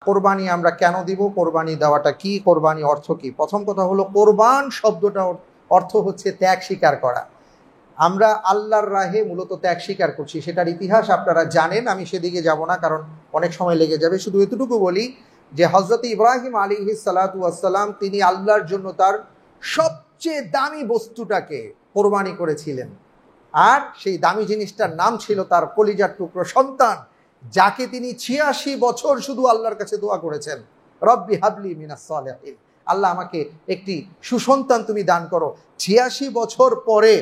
কোরবানি আমরা কেন দিব, কোরবানি দেওয়াটা কি, কোরবানি অর্থ কি? প্রথম কথা হলো, কোরবান শব্দটা অর্থ হচ্ছে ত্যাগ স্বীকার করা। আমরা আল্লাহর রাহে মূলত ত্যাগ স্বীকার করছি। সেটার ইতিহাস আপনারা জানেন, আমি সেদিকে যাব না, কারণ অনেক সময় লেগে যাবে। শুধু এতটুকু বলি যে হযরত ইব্রাহিম আলাইহিস সালাতু ওয়াস সালাম তিনি আল্লাহর জন্য তার সবচেয়ে দামি বস্তুটাকে কোরবানি করেছিলেন। আর সেই দামি জিনিসটার নাম ছিল তার কলিজার টুকরো সন্তান, যাকে তিনি ৮৬ বছর শুধু আল্লাহর কাছে দোয়া করেছেন, রব্বি হাবলি মিনাস সালিহিন, আল্লাহ আমাকে একটি সুসন্তান তুমি দান করো। ৮৬ বছর পরে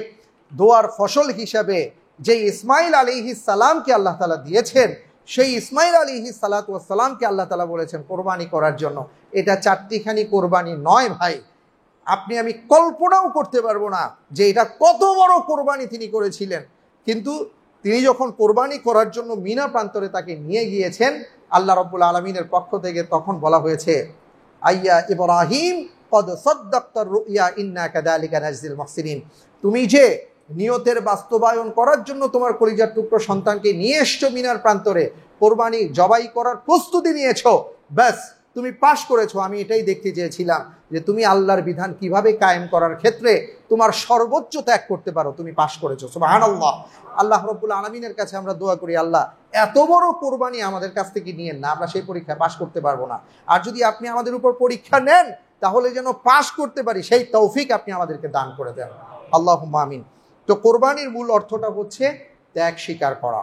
দোয়ার ফসল হিসাবে যে ইসমাইল আলাইহিস সালামকে আল্লাহ তাআলা দিয়েছেন, সেই ইসমাইল আলাইহিস সালাতু ওয়াস সালামকে আল্লাহ তাআলা বলেছেন কোরবানি করার জন্য। এটা চারটিখানি কোরবানি নয় ভাই, আপনি আমি কল্পনাও করতে পারবো না যে এটা কত বড় কোরবানি তিনি করেছিলেন। কিন্তু তিনি যখন কোরবানি করার জন্য মিনা প্রান্তরে তাকে নিয়ে গিয়েছেন আল্লাহ রাব্বুল আলামিনের পক্ষ থেকে, তখন বলা হয়েছে, আইয়া ইব্রাহিম কদ সাদ্দাক্তার রুইয়া ইন্না কাযালিকা নাজজিল মুহসিনিন, তুমি যে নিয়তের বাস্তবায়ন করার জন্য তোমার কলিজার টুকরো সন্তানকে নিয়ে এসছো মিনার প্রান্তরে, কোরবানি জবাই করার প্রস্তুতি নিয়েছো, ব্যাস তুমি পাশ করেছো। আমি এটাই দেখতে চেয়েছিলাম যে তুমি আল্লাহর বিধান কিভাবে কায়েম করার ক্ষেত্রে তোমার সর্বোচ্চ ত্যাগ করতে পারো, তুমি পাশ করেছো। সুবহানাল্লাহ। আল্লাহ রাব্বুল আলামিনের কাছে আমরা দোয়া করি, আল্লাহ এত বড় কোরবানি আমাদের কাছ থেকে নিয়েন না, আমরা সেই পরীক্ষায় পাশ করতে পারবো না। আর যদি আপনি আমাদের উপর পরীক্ষা নেন, তাহলে যেন পাশ করতে পারি সেই তৌফিক আপনি আমাদেরকে দান করে দেন, আল্লাহুম্মা আমিন। তো কোরবানির মূল অর্থটা হচ্ছে ত্যাগ স্বীকার করা।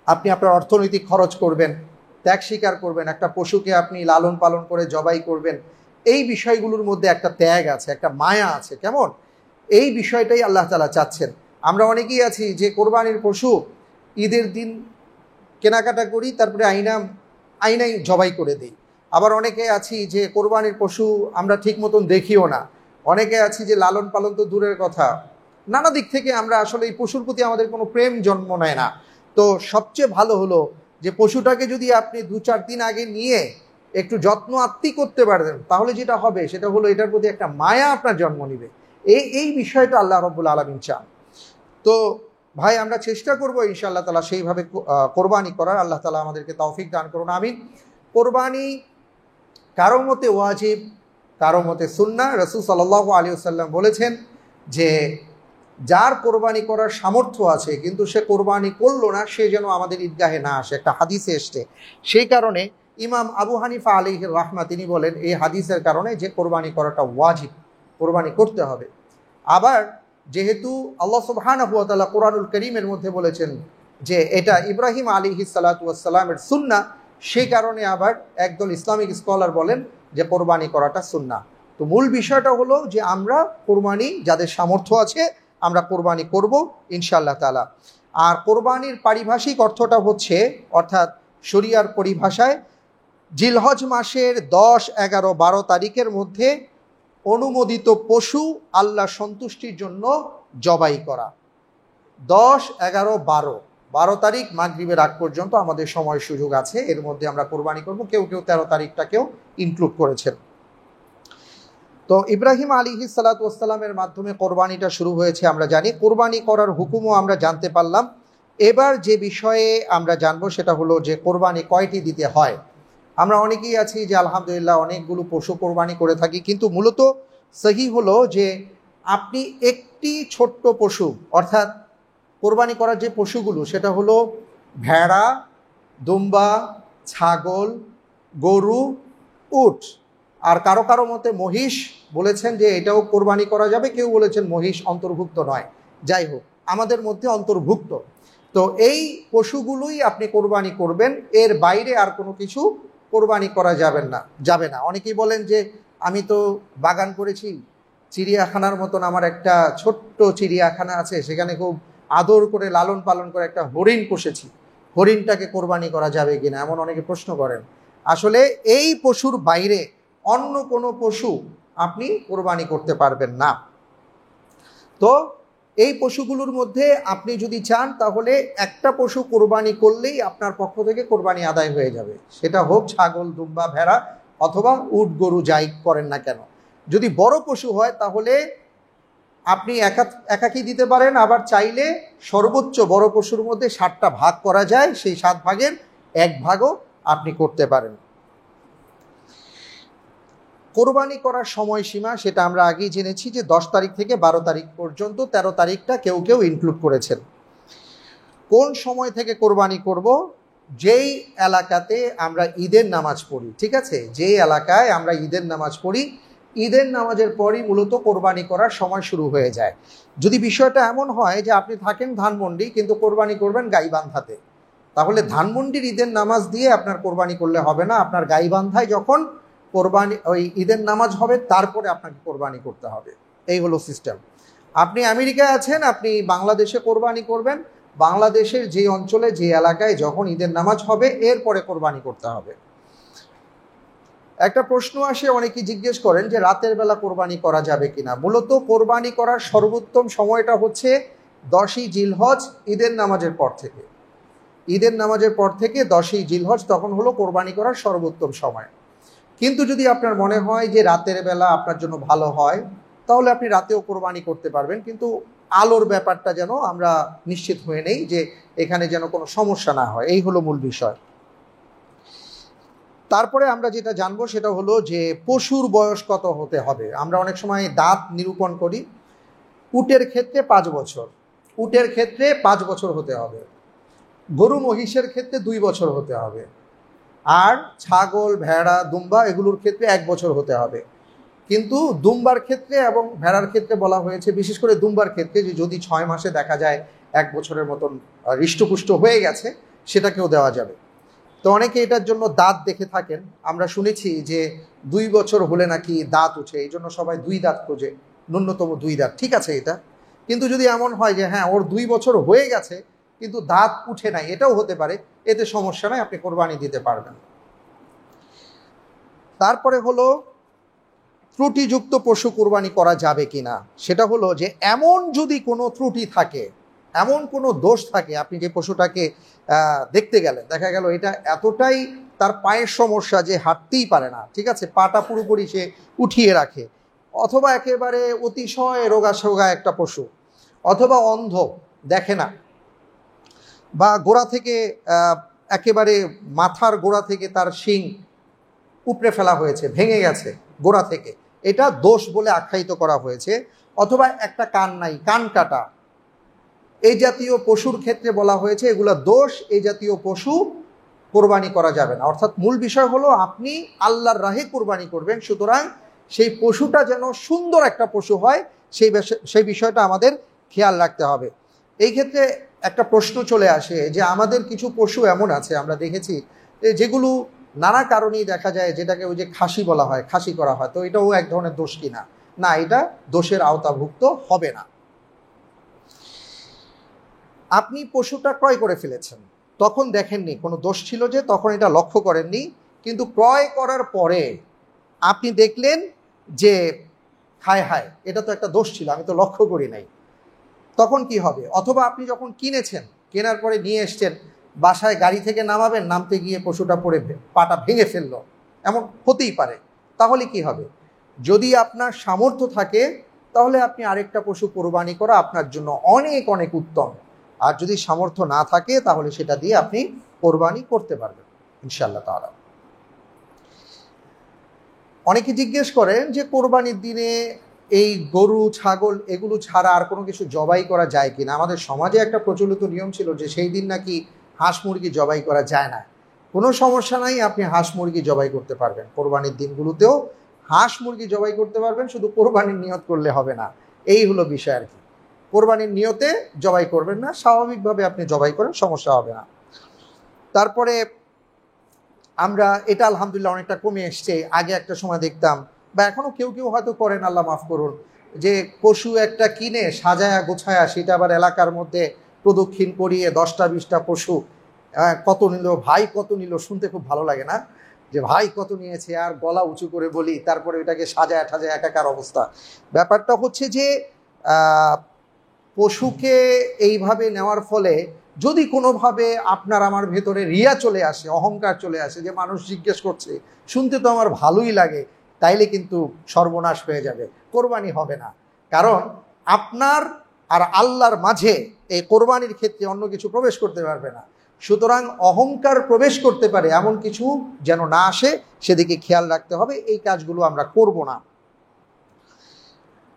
আপনি আপনার অর্থনৈতিক খরচ করবেন, ত্যাগ স্বীকার করবেন, একটা পশুকে আপনি লালন পালন করে জবাই করবেন, এই বিষয়গুলোর মধ্যে একটা ত্যাগ আছে, একটা মায়া আছে। কেমন এই বিষয়টাই আল্লাহ তাআলা চাচ্ছেন। আমরা অনেকেই আছি যে কোরবানির পশু ঈদের দিন কেনাকাটা করি, তারপরে আইনাই জবাই করে দিই। আবার অনেকে আছি যে কোরবানির পশু আমরা ঠিক মতন দেখিও না। অনেকে আছি যে লালন পালন তো দূরের কথা, নানা দিক থেকে আমরা আসলে এই পশুর প্রতি আমাদের কোনো প্রেম জন্ম নেয় না। তো সবচেয়ে ভালো হলো যে পশুটাকে যদি আপনি ২-৪ দিন আগে নিয়ে একটু যত্ন আত্তি করতে পারেন, তাহলে যেটা হবে সেটা হলো এটার প্রতি একটা মায়া আপনার জন্ম নিবে। এই বিষয়টা আল্লাহ রাব্বুল আলামিন চান। তো ভাই আমরা চেষ্টা করবো ইনশাআল্লাহ তাআলা সেইভাবে কোরবানি করার। আল্লাহ তাআলা আমাদেরকে তৌফিক দান করুন, আমিন। কোরবানি কারো মতে ওয়াজিব, কারো মতে সুন্নাহ। রাসূল সাল্লাল্লাহু আলাইহি ওয়াসাল্লাম বলেছেন যে যার কোরবানি করার সামর্থ্য আছে কিন্তু সে কোরবানি করলো না, সে যেন আমাদের ঈদগাহে না আসে, একটা হাদিসে এসছে। সেই কারণে ইমাম আবু হানিফা আলাইহির রাহমা তিনি বলেন এই হাদিসের কারণে যে কোরবানি করাটা ওয়াজিব, কোরবানি করতে হবে। আবার যেহেতু আল্লাহ সুবহানাহু ওয়া তাআলা কোরআনুল কারীমের মধ্যে বলেছেন যে এটা ইব্রাহিম আলাইহিস সালাতু ওয়াস সালামের সুন্নাহ, সেই কারণে আবার একদল ইসলামিক স্কলার বলেন যে কোরবানি করাটা সুন্নাহ। তো মূল বিষয়টা হলো যে আমরা কোরবানি যাদের সামর্থ্য আছে আমরা কোরবানি করব ইনশাআল্লাহ তাআলা। আর কোরবানির পারিভাষিক অর্থটা হচ্ছে, অর্থাৎ শরিয়ার পরিভাষায়, জিলহজ মাসের ১০, ১১, ১২ তারিখের মধ্যে অনুমোদিত পশু আল্লাহ সন্তুষ্টির জন্য জবাই করা। ১০, ১১, ১২ তারিখ মাগরিবের আগ পর্যন্ত আমাদের সময় সুযোগ আছে, এর মধ্যে আমরা কোরবানি করব। কেউ ১৩ তারিখটাকেও ইনক্লুড করেছেন। তো ইব্রাহিম আলাইহিস সালাতু ওয়াস সালামের মাধ্যমে কোরবানিটা শুরু হয়েছে আমরা জানি। কোরবানি করার হুকুমও আমরা জানতে পারলাম। এবার যে বিষয়ে আমরা জানবো সেটা হলো যে কোরবানি কয়টি দিতে হয়। আমরা অনেকেই আছি যে আলহামদুলিল্লাহ অনেকগুলো পশু কোরবানি করে থাকি, কিন্তু মূলত সহি হলো যে আপনি একটি ছোট্ট পশু, অর্থাৎ কোরবানি করার যে পশুগুলো সেটা হলো ভেড়া, দুম্বা, ছাগল, গরু, উট, আর কারো কারো মতে মহিষ বলেছেন যে এটাও কোরবানি করা যাবে, কেউ বলেছেন মহিষ অন্তর্ভুক্ত নয়। যাই হোক, আমাদের মধ্যে অন্তর্ভুক্ত। তো এই পশুগুলোই আপনি কোরবানি করবেন, এর বাইরে আর কোনো কিছু কোরবানি করা যাবে না। অনেকেই বলেন যে আমি তো বাগান করেছি, চিড়িয়াখানার মতন আমার একটা ছোট্ট চিড়িয়াখানা আছে, সেখানে খুব আদর করে লালন পালন করে একটা হরিণ পুষেছি, হরিণটাকে কোরবানি করা যাবে কিনা, এমন অনেকে প্রশ্ন করেন। আসলে এই পশুর বাইরে অন্য কোনো পশু আপনি কোরবানি করতে পারবেন না। তো এই পশুগুলোর মধ্যে আপনি যদি চান তাহলে একটা পশু কোরবানি করলেই আপনার পক্ষ থেকে কোরবানি আদায় হয়ে যাবে, সেটা হোক ছাগল, দুম্বা, ভেড়া অথবা উট, গরু, যাই করেন না কেন। যদি বড় পশু হয় তাহলে আপনি একাকি দিতে পারেন, আবার চাইলে সর্বোচ্চ বড় পশুর মধ্যে 7টা ভাগ করা যায়, সেই 7 ভাগের 1 ভাগও আপনি করতে পারেন। কোরবানি করার সময়সীমা সেটা আমরা আগেই জেনেছি যে 10 তারিখ থেকে 12 তারিখ পর্যন্ত, 13 তারিখটা কেউ কেউ ইনক্লুড করেছেন। কোন সময় থেকে কোরবানি করব? যেই এলাকাতে আমরা ঈদের নামাজ পড়ি, ঠিক আছে, যেই এলাকায় আমরা ঈদের নামাজ পড়ি, ঈদের নামাজের পরই মূলত কোরবানি করার সময় শুরু হয়ে যায়। যদি বিষয়টা এমন হয় যে আপনি থাকেন ধানমন্ডি কিন্তু কোরবানি করবেন গাইবান্ধাতে, তাহলে ধানমন্ডির ঈদের নামাজ দিয়ে আপনার কোরবানি করলে হবে না। আপনার গাইবান্ধায় যখন কোরবানি ওই ঈদের নামাজ হবে তারপরে আপনাকে কোরবানি করতে হবে। এই হলো সিস্টেম। আপনি আমেরিকায় আছেন, আপনি বাংলাদেশে কোরবানি করবেন, বাংলাদেশের যে অঞ্চলে যে এলাকায় যখন ঈদের নামাজ হবে এরপরে কোরবানি করতে হবে। একটা প্রশ্ন আসে, অনেকেই জিজ্ঞেস করেন যে রাতের বেলা কোরবানি করা যাবে কিনা। মূলত কোরবানি করার সর্বোত্তম সময়টা হচ্ছে 10ই জিলহজ, ঈদের নামাজের পর থেকে। ঈদের নামাজের পর থেকে 10ই জিলহজ তখন হলো কোরবানি করার সর্বোত্তম সময়। কিন্তু যদি আপনার মনে হয় যে রাতের বেলা আপনার জন্য ভালো হয়, তাহলে আপনি রাতেও কোরবানি করতে পারবেন, কিন্তু আলোর ব্যাপারটা যেন আমরা নিশ্চিত হয়ে নেই যে এখানে যেন কোনো সমস্যা না হয়। এই হলো মূল বিষয়। তারপরে আমরা যেটা জানবো সেটা হলো যে পশুর বয়স কত হতে হবে। আমরা অনেক সময় দাঁত নিরূপণ করি। উটের ক্ষেত্রে 5 বছর, উটের ক্ষেত্রে 5 বছর হতে হবে। গরু মহিষের ক্ষেত্রে 2 বছর হতে হবে। আর ছাগল, ভেড়া, দুম্বা এগুলোর ক্ষেত্রে 1 বছর হতে হবে। কিন্তু দুম্বার ক্ষেত্রে এবং ভেড়ার ক্ষেত্রে বলা হয়েছে, বিশেষ করে দুম্বার ক্ষেত্রে, যে যদি 6 মাসে দেখা যায় 1 বছরের মতন হৃষ্টপুষ্ট হয়ে গেছে সেটাকেও দেওয়া যাবে। তো অনেকে এটার জন্য দাঁত দেখে থাকেন। আমরা শুনেছি যে 2 বছর হলে নাকি দাঁত উঠে, এই জন্য সবাই 2 দাঁত খোঁজে, ন্যূনতম 2 দাঁত। ঠিক আছে এটা, কিন্তু যদি এমন হয় যে হ্যাঁ ওর 2 বছর হয়ে গেছে কিন্তু দাঁত উঠে নাই, এটাও হতে পারে, এতে সমস্যা নাই, আপনি কোরবানি দিতে পারবেন। তারপরে হলো ত্রুটিযুক্ত পশু কোরবানি করা যাবে কিনা। সেটা হলো যে এমন যদি কোনো ত্রুটি থাকে, এমন কোনো দোষ থাকে, আপনি যে পশুটাকে দেখতে গেলেন, দেখা গেল এটা এতটাই তার পায়ের সমস্যা যে হাঁটতেই পারে না, ঠিক আছে, পাটা পুরোপুরি সে উঠিয়ে রাখে, অথবা একেবারে অতিশয় রোগাশোগা একটা পশু, অথবা অন্ধ, দেখে না, বা গোড়া থেকে একেবারে মাথার গোড়া থেকে তার শিং উপড়ে ফেলা হয়েছে, ভেঙে গেছে গোড়া থেকে, এটা দোষ বলে আখ্যায়িত করা হয়েছে। অথবা একটা কান নাই, কান কাটা, এই জাতীয় পশুর ক্ষেত্রে বলা হয়েছে এগুলা দোষ, এই জাতীয় পশু কোরবানি করা যাবে না। অর্থাৎ মূল বিষয় হলো আপনি আল্লাহর রাহে কোরবানি করবেন, সুতরাং সেই পশুটা যেন সুন্দর একটা পশু হয় সেই বিষয়টা আমাদের খেয়াল রাখতে হবে। এই ক্ষেত্রে একটা প্রশ্ন চলে আসে যে আমাদের কিছু পশু এমন আছে আমরা দেখেছি যেগুলো নানা কারণেই দেখা যায়, যেটাকে ওই যে খাসি বলা হয়, খাসি করা হয়, তো এটাও এক ধরনের দোষ কিনা? না, এটা দোষের আওতাভুক্ত হবে না। আপনি পশুটা ক্রয় করে ফেলেছেন, তখন দেখেননি কোনো দোষ ছিল, যে তখন এটা লক্ষ্য করেননি, কিন্তু ক্রয় করার পরে আপনি দেখলেন যে হায় হায় এটা তো একটা দোষ ছিল, আমি তো লক্ষ্য করি নাই, তখন কি হবে? অথবা আপনি যখন কিনেছেন, কেনার পরে নিয়ে এসছেন, বাসায় গাড়ি থেকে নামাবেন, নামতে গিয়ে পশুটা পড়ে পাটা ভেঙে ফেললো, এমন হতেই পারে, তাহলে কি হবে? যদি আপনার সামর্থ্য থাকে তাহলে আপনি আরেকটা পশু কোরবানি করা আপনার জন্য অনেক অনেক উত্তম। আর যদি সামর্থ্য না থাকে তাহলে সেটা দিয়ে আপনি কোরবানি করতে পারবেন ইনশাআল্লাহ তাআলা। অনেকে জিজ্ঞেস করেন যে কোরবানির দিনে এই গরু, ছাগল এগুলো ছাড়া আর কোনো কিছু জবাই করা যায় কিনা। আমাদের সমাজে একটা প্রচলিত নিয়ম ছিল যে সেই দিন নাকি হাঁস মুরগি জবাই করা যায় না। কোনো সমস্যা নাই, আপনি হাঁস মুরগি জবাই করতে পারবেন, কোরবানির দিনগুলোতেও হাঁস মুরগি জবাই করতে পারবেন, শুধু কোরবানির নিয়ত করলে হবে না, এই হলো বিষয় আর কি। কোরবানির নিয়তে জবাই করবেন না, স্বাভাবিকভাবে আপনি জবাই করেন, সমস্যা হবে না। তারপরে আমরা এটা আলহামদুলিল্লাহ অনেকটা কমে এসছে। আগে একটা সময় দেখতাম, বা এখনও কেউ কেউ হয়তো করেন, আল্লাহ মাফ করুন, যে পশু একটা কিনে সাজায়া গোছায়া সেটা আবার এলাকার মধ্যে প্রদক্ষিণ করিয়ে 10টা 20টা পশু, কত নিল ভাই, কত নিল, শুনতে খুব ভালো লাগে না, যে ভাই কত নিয়েছে, আর গলা উঁচু করে বলি, তারপরে এটাকে সাজায় ঠাজায় একাকার অবস্থা। ব্যাপারটা হচ্ছে যে পশুকে এইভাবে নেওয়ার ফলে যদি কোনোভাবে আপনার আমার ভেতরে রিয়া চলে আসে, অহংকার চলে আসে, যে মানুষ জিজ্ঞেস করছে, শুনতে তো আমার ভালোই লাগে, তাইলে কিন্তু সর্বনাশ হয়ে যাবে, কোরবানি হবে না। কারণ আপনার আর আল্লাহর মাঝে এই কোরবানির ক্ষেত্রে অন্য কিছু প্রবেশ করতে পারবে না। সুতরাং অহংকার প্রবেশ করতে পারে এমন কিছু যেন না আসে, সেদিকে খেয়াল রাখতে হবে। এই কাজগুলো আমরা করব না।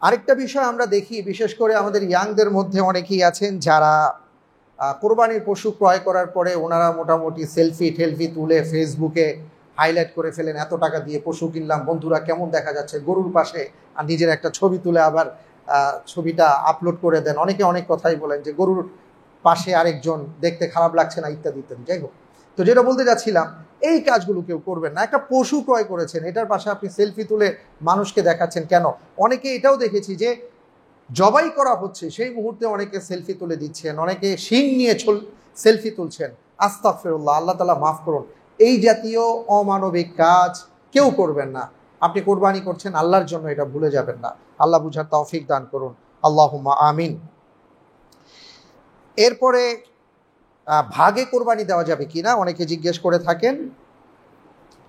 আরেকটা বিষয় আমরা দেখি, বিশেষ করে আমাদের ইয়াংদের মধ্যে অনেকেই আছেন যারা কোরবানির পশু ক্রয় করার পরে ওনারা মোটামুটি সেলফি টেলফি তুলে ফেসবুকে হাইলাইট করে ফেলেন, এত টাকা দিয়ে পশু কিনলাম, বন্ধুরা কেমন দেখা যাচ্ছে, গরুর পাশে আর নিজের একটা ছবি তুলে আবার ছবিটা আপলোড করে দেন। অনেকে অনেক কথাই বলেন যে গরুর পাশে আরেকজন দেখতে খারাপ লাগছে না, ইত্যাদি ইত্যাদি। যাই হোক, তো যেটা বলতে যাচ্ছিলাম, এই কাজগুলো কেউ করবেন না। একটা পশু ক্রয় করেছেন, এটার পাশে আপনি সেলফি তুলে মানুষকে দেখাচ্ছেন কেন? অনেকে এটাও দেখেছি যে জবাই করা হচ্ছে সেই মুহূর্তে অনেকে সেলফি তুলে দিচ্ছেন, অনেকে শিং নিয়ে সেলফি তুলছেন। আস্তাগফিরুল্লাহ, আল্লাহ তাআলা মাফ করুন। এই জাতীয় অমানবিক কাজ কেউ করবেন না। আপনি কোরবানি করছেন আল্লাহর জন্য, এটা ভুলে যাবেন না। আল্লাহ বুঝার তৌফিক দান করুন, আল্লাহুম্মা আমিন। এরপরে ভাগে কোরবানি দেওয়া যাবে কিনা অনেকে জিজ্ঞেস করে থাকেন।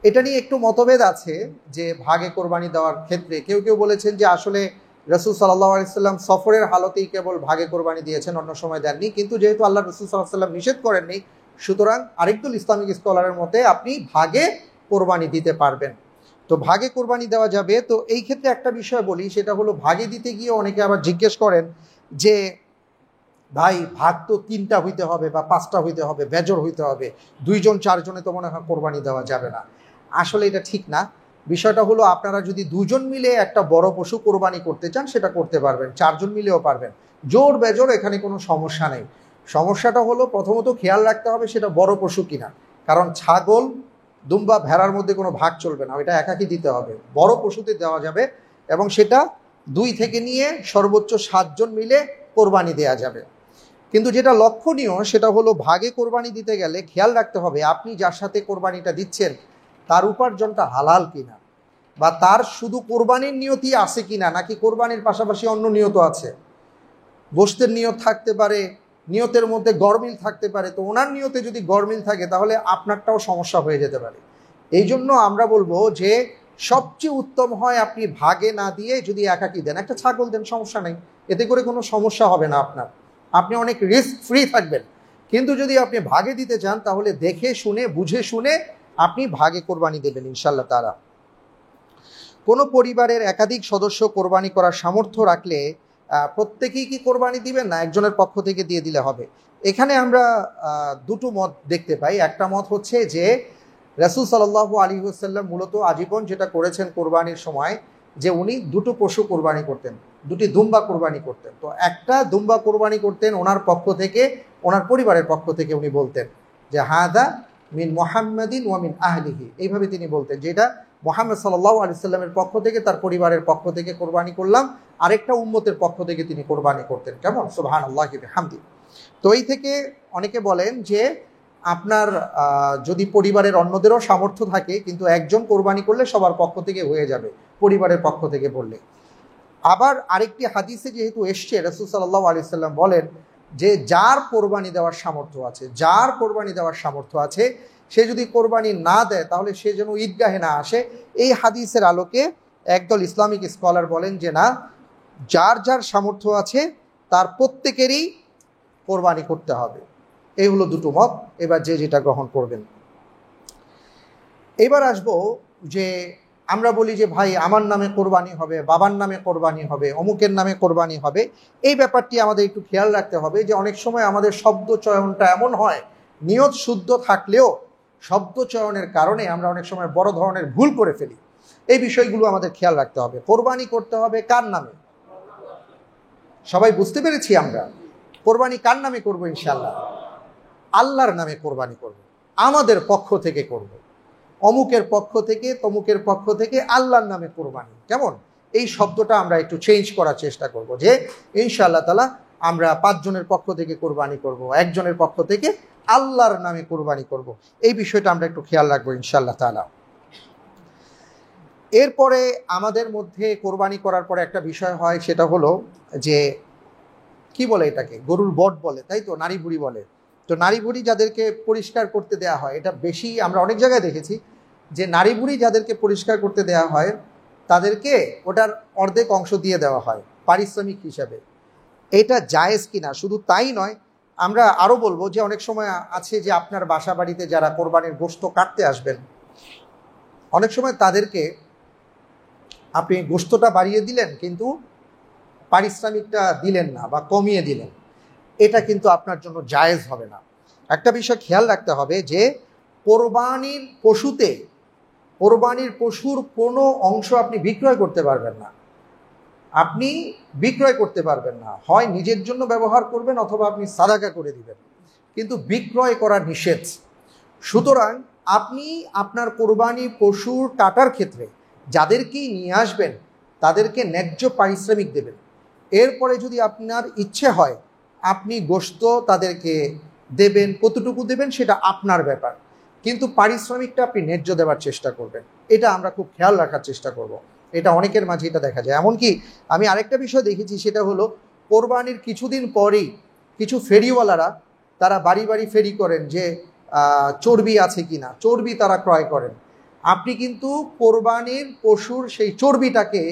এটা নিয়ে একটু মতভেদ আছে যে ভাগে কোরবানি দেওয়ার ক্ষেত্রে কেউ কেউ বলেছেন যে আসলে রাসূল সাল্লাল্লাহু আলাইহি সাল্লাম সফরের হালতেই কেবল ভাগে কোরবানি দিয়েছেন, অন্য সময় দেননি। কিন্তু যেহেতু আল্লাহ রাসূল সাল্লাল্লাহু আলাইহি সাল্লাম নিষেধ করেননি, সুতরাং আরেকদল ইসলামিক স্কলারের মতে আপনি ভাগে কোরবানি দিতে পারবেন। তো ভাগে কোরবানি দেওয়া যাবে। তো এই ক্ষেত্রে একটা বিষয় বলি, সেটা হলো ভাগে দিতে গিয়ে অনেকে আবার জিজ্ঞেস করেন যে ভাই ভাগ তো 3টা হইতে হবে বা 5টা হইতে হবে, বেজর হইতে হবে, 2জন 4জনে তো মনে হয় কোরবানি দেওয়া যাবে না। আসলে এটা ঠিক না। বিষয়টা হলো আপনারা যদি 2জন মিলে একটা বড় পশু কোরবানি করতে চান সেটা করতে পারবেন, 4জন মিলেও পারবেন। জোর বেজোর এখানে কোনো সমস্যা নেই। সমস্যাটা হলো প্রথমত খেয়াল রাখতে হবে সেটা বড় পশু কিনা। কারণ ছাগল, দুম্বা, ভেড়ার মধ্যে কোনো ভাগ চলবে না, ওইটা একাকি দিতে হবে। বড় পশুতে দেওয়া যাবে এবং সেটা 2 থেকে নিয়ে সর্বোচ্চ 7জন মিলে কোরবানি দেওয়া যাবে। কিন্তু যেটা লক্ষণীয় সেটা হলো ভাগে কোরবানি দিতে গেলে খেয়াল রাখতে হবে আপনি যার সাথে কোরবানিটা দিচ্ছেন তার উপার্জনটা হালাল কিনা, বা তার শুধু কোরবানির নিয়তই আছে কিনা, নাকি কোরবানির পাশাপাশি অন্য নিয়ত আছে। গোশতের নিয়ত থাকতে পারে, নিয়তের মধ্যে গরমিল থাকতে পারে। তো ওনার নিয়তে যদি গরমিল থাকে তাহলে আপনারটাও সমস্যা হয়ে যেতে পারে। এই জন্য আমরা বলবো যে সবচেয়ে উত্তম হয় আপনি ভাগে না দিয়ে যদি একাকি দেন, একটা ছাগল দেন, সমস্যা নেই, এতে করে কোনো সমস্যা হবে না আপনার, আপনি অনেক রিস্ক ফ্রি থাকবেন। কিন্তু যদি আপনি ভাগে দিতে চান তাহলে দেখে শুনে বুঝে শুনে আপনি ভাগে কোরবানি দেবেন ইনশাআল্লাহ তাআলা। কোনো পরিবারের একাধিক সদস্য কোরবানি করার সামর্থ্য রাখলে প্রত্যেকেই কি কোরবানি দিবেন, না একজনের পক্ষ থেকে দিয়ে দিলে হবে? এখানে আমরা দুটো মত দেখতে পাই। একটা মত হচ্ছে যে রাসূল সাল্লাল্লাহু আলাইহি ওয়াসাল্লাম মূলত আজীবন যেটা করেছেন কোরবানির সময়, যে উনি 2টো পশু কোরবানি করতেন, 2টি দুম্বা কোরবানি করতেন। তো একটা দুম্বা কোরবানি করতেন ওনার পক্ষ থেকে, ওনার পরিবারের পক্ষ থেকে উনি বলতেন যে হাদা মিন মুহাম্মাদিন ওয়া মিন আহলিহি, এইভাবে তিনি বলতেন যে এটা মুহাম্মদ সাল্লাল্লাহু আলাইহি সাল্লামের পক্ষ থেকে, তার পরিবারের পক্ষ থেকে কোরবানি করলাম। আরেকটা উম্মতের পক্ষ থেকে তিনি কোরবানি করতেন। কেমন? সুবহানাল্লাহি বিহামদি। তো এই থেকে অনেকে বলেন যে আপনার যদি পরিবারের অন্যদেরও সামর্থ্য থাকে কিন্তু একজন কোরবানি করলে সবার পক্ষ থেকে হয়ে যাবে, পরিবারের পক্ষ থেকে বললে। আবার আরেকটি হাদিসে যেহেতু এসছে, রাসূল সাল্লাল্লাহু আলাইহি সাল্লাম বলেন যে যার কোরবানি দেওয়ার সামর্থ্য আছে, যার কোরবানি দেওয়ার সামর্থ্য আছে সে যদি কোরবানি না দেয় তাহলে সে যেন ঈদগাহে না আসে। এই হাদিসের আলোকে একদল ইসলামিক স্কলার বলেন যে না, যার যার সামর্থ্য আছে তার প্রত্যেকেরই কোরবানি করতে হবে। এই হলো দুটো মত, এবার যে যেটা গ্রহণ করবেন। এবার আসবো যে আমরা বলি যে ভাই আমার নামে কোরবানি হবে, বাবার নামে কোরবানি হবে, অমুকের নামে কোরবানি হবে। এই ব্যাপারটি আমাদের একটু খেয়াল রাখতে হবে যে অনেক সময় আমাদের শব্দ চয়নটা এমন হয়, নিয়ত শুদ্ধ থাকলেও শব্দ চয়নের কারণে আমরা অনেক সময় বড় ধরনের ভুল করে ফেলি। এই বিষয়গুলো আমাদের খেয়াল রাখতে হবে। কোরবানি করতে হবে কার নামে? সবাই বুঝতে পেরেছি আমরা? কোরবানি কার নামে করবো? ইনশাআল্লাহ আল্লাহর নামে কোরবানি করব, আমাদের পক্ষ থেকে করব। অমুকের পক্ষ থেকে, তমুকের পক্ষ থেকে, আল্লাহর নামে কোরবানি। কেমন? এই শব্দটা আমরা একটু চেঞ্জ করার চেষ্টা করব যে ইনশাআল্লাহ তাআলা আমরা 5 জনের পক্ষ থেকে কোরবানি করব, একজনের পক্ষ থেকে আল্লাহর নামে কোরবানি করব। এই বিষয়টা আমরা একটু খেয়াল রাখবো ইনশাআল্লাহ তাআলা। এরপরে আমাদের মধ্যে কোরবানি করার পরে একটা বিষয় হয়, সেটা হলো যে কি বলে এটাকে, গরুর বট বলে, তাই তো, নারী বুড়ি বলে। তো নারী বুড়ি যাদেরকে পরিষ্কার করতে দেয়া হয়, এটা বেশি আমরা অনেক জায়গায় দেখেছি যে নারী বুড়ি যাদেরকে পরিষ্কার করতে দেয়া হয় তাদেরকে ওটার অর্ধেক অংশ দিয়ে দেওয়া হয় পারিশ্রমিক হিসাবে। এটা জায়েজ কিনা, শুধু তাই নয়, আমরা আরও বলবো যে অনেক সময় আছে যে আপনার বাসা বাড়িতে যারা কোরবানির গোশত কাটতে আসবেন, অনেক সময় তাদেরকে আপনি গোশতটা বাড়িয়ে দিলেন কিন্তু পারিশ্রমিকটা দিলেন না বা কমিয়ে দিলেন, এটা কিন্তু আপনার জন্য জায়েজ হবে না। একটা বিষয় খেয়াল রাখতে হবে যে কোরবানির পশুর কোনো অংশ আপনি বিক্রয় করতে পারবেন না। আপনি বিক্রয় করতে পারবেন না, হয় নিজের জন্য ব্যবহার করবেন অথবা আপনি সাদাকা করে দিবেন, কিন্তু বিক্রয় করা নিষেধ। সুতরাং আপনি আপনার কোরবানি পশুর কাটার ক্ষেত্রে যাদেরকেই নিয়ে আসবেন তাদেরকে ন্যায্য পারিশ্রমিক দেবেন। এরপরে যদি আপনার ইচ্ছে হয় আপনি গোশত তাদেরকে দেবেন, কতটুকু দেবেন সেটা আপনার ব্যাপার, কিন্তু পারিশ্রমিকটা আপনি ন্যায্য দেওয়ার চেষ্টা করবেন। এটা আমরা খুব খেয়াল রাখার চেষ্টা করব। এটা অনেকের মাঝে এটা দেখা যায়। এমনকি আমি আরেকটা বিষয় দেখেছি, সেটা হলো কোরবানির কিছুদিন পরেই কিছু ফেরিওয়ালারা তারা বাড়ি বাড়ি ফেরি করেন যে চর্বি আছে কিনা, চর্বি তারা ক্রয় করেন। আপনি কিন্তু কোরবানির পশুর সেই চর্বিটাকে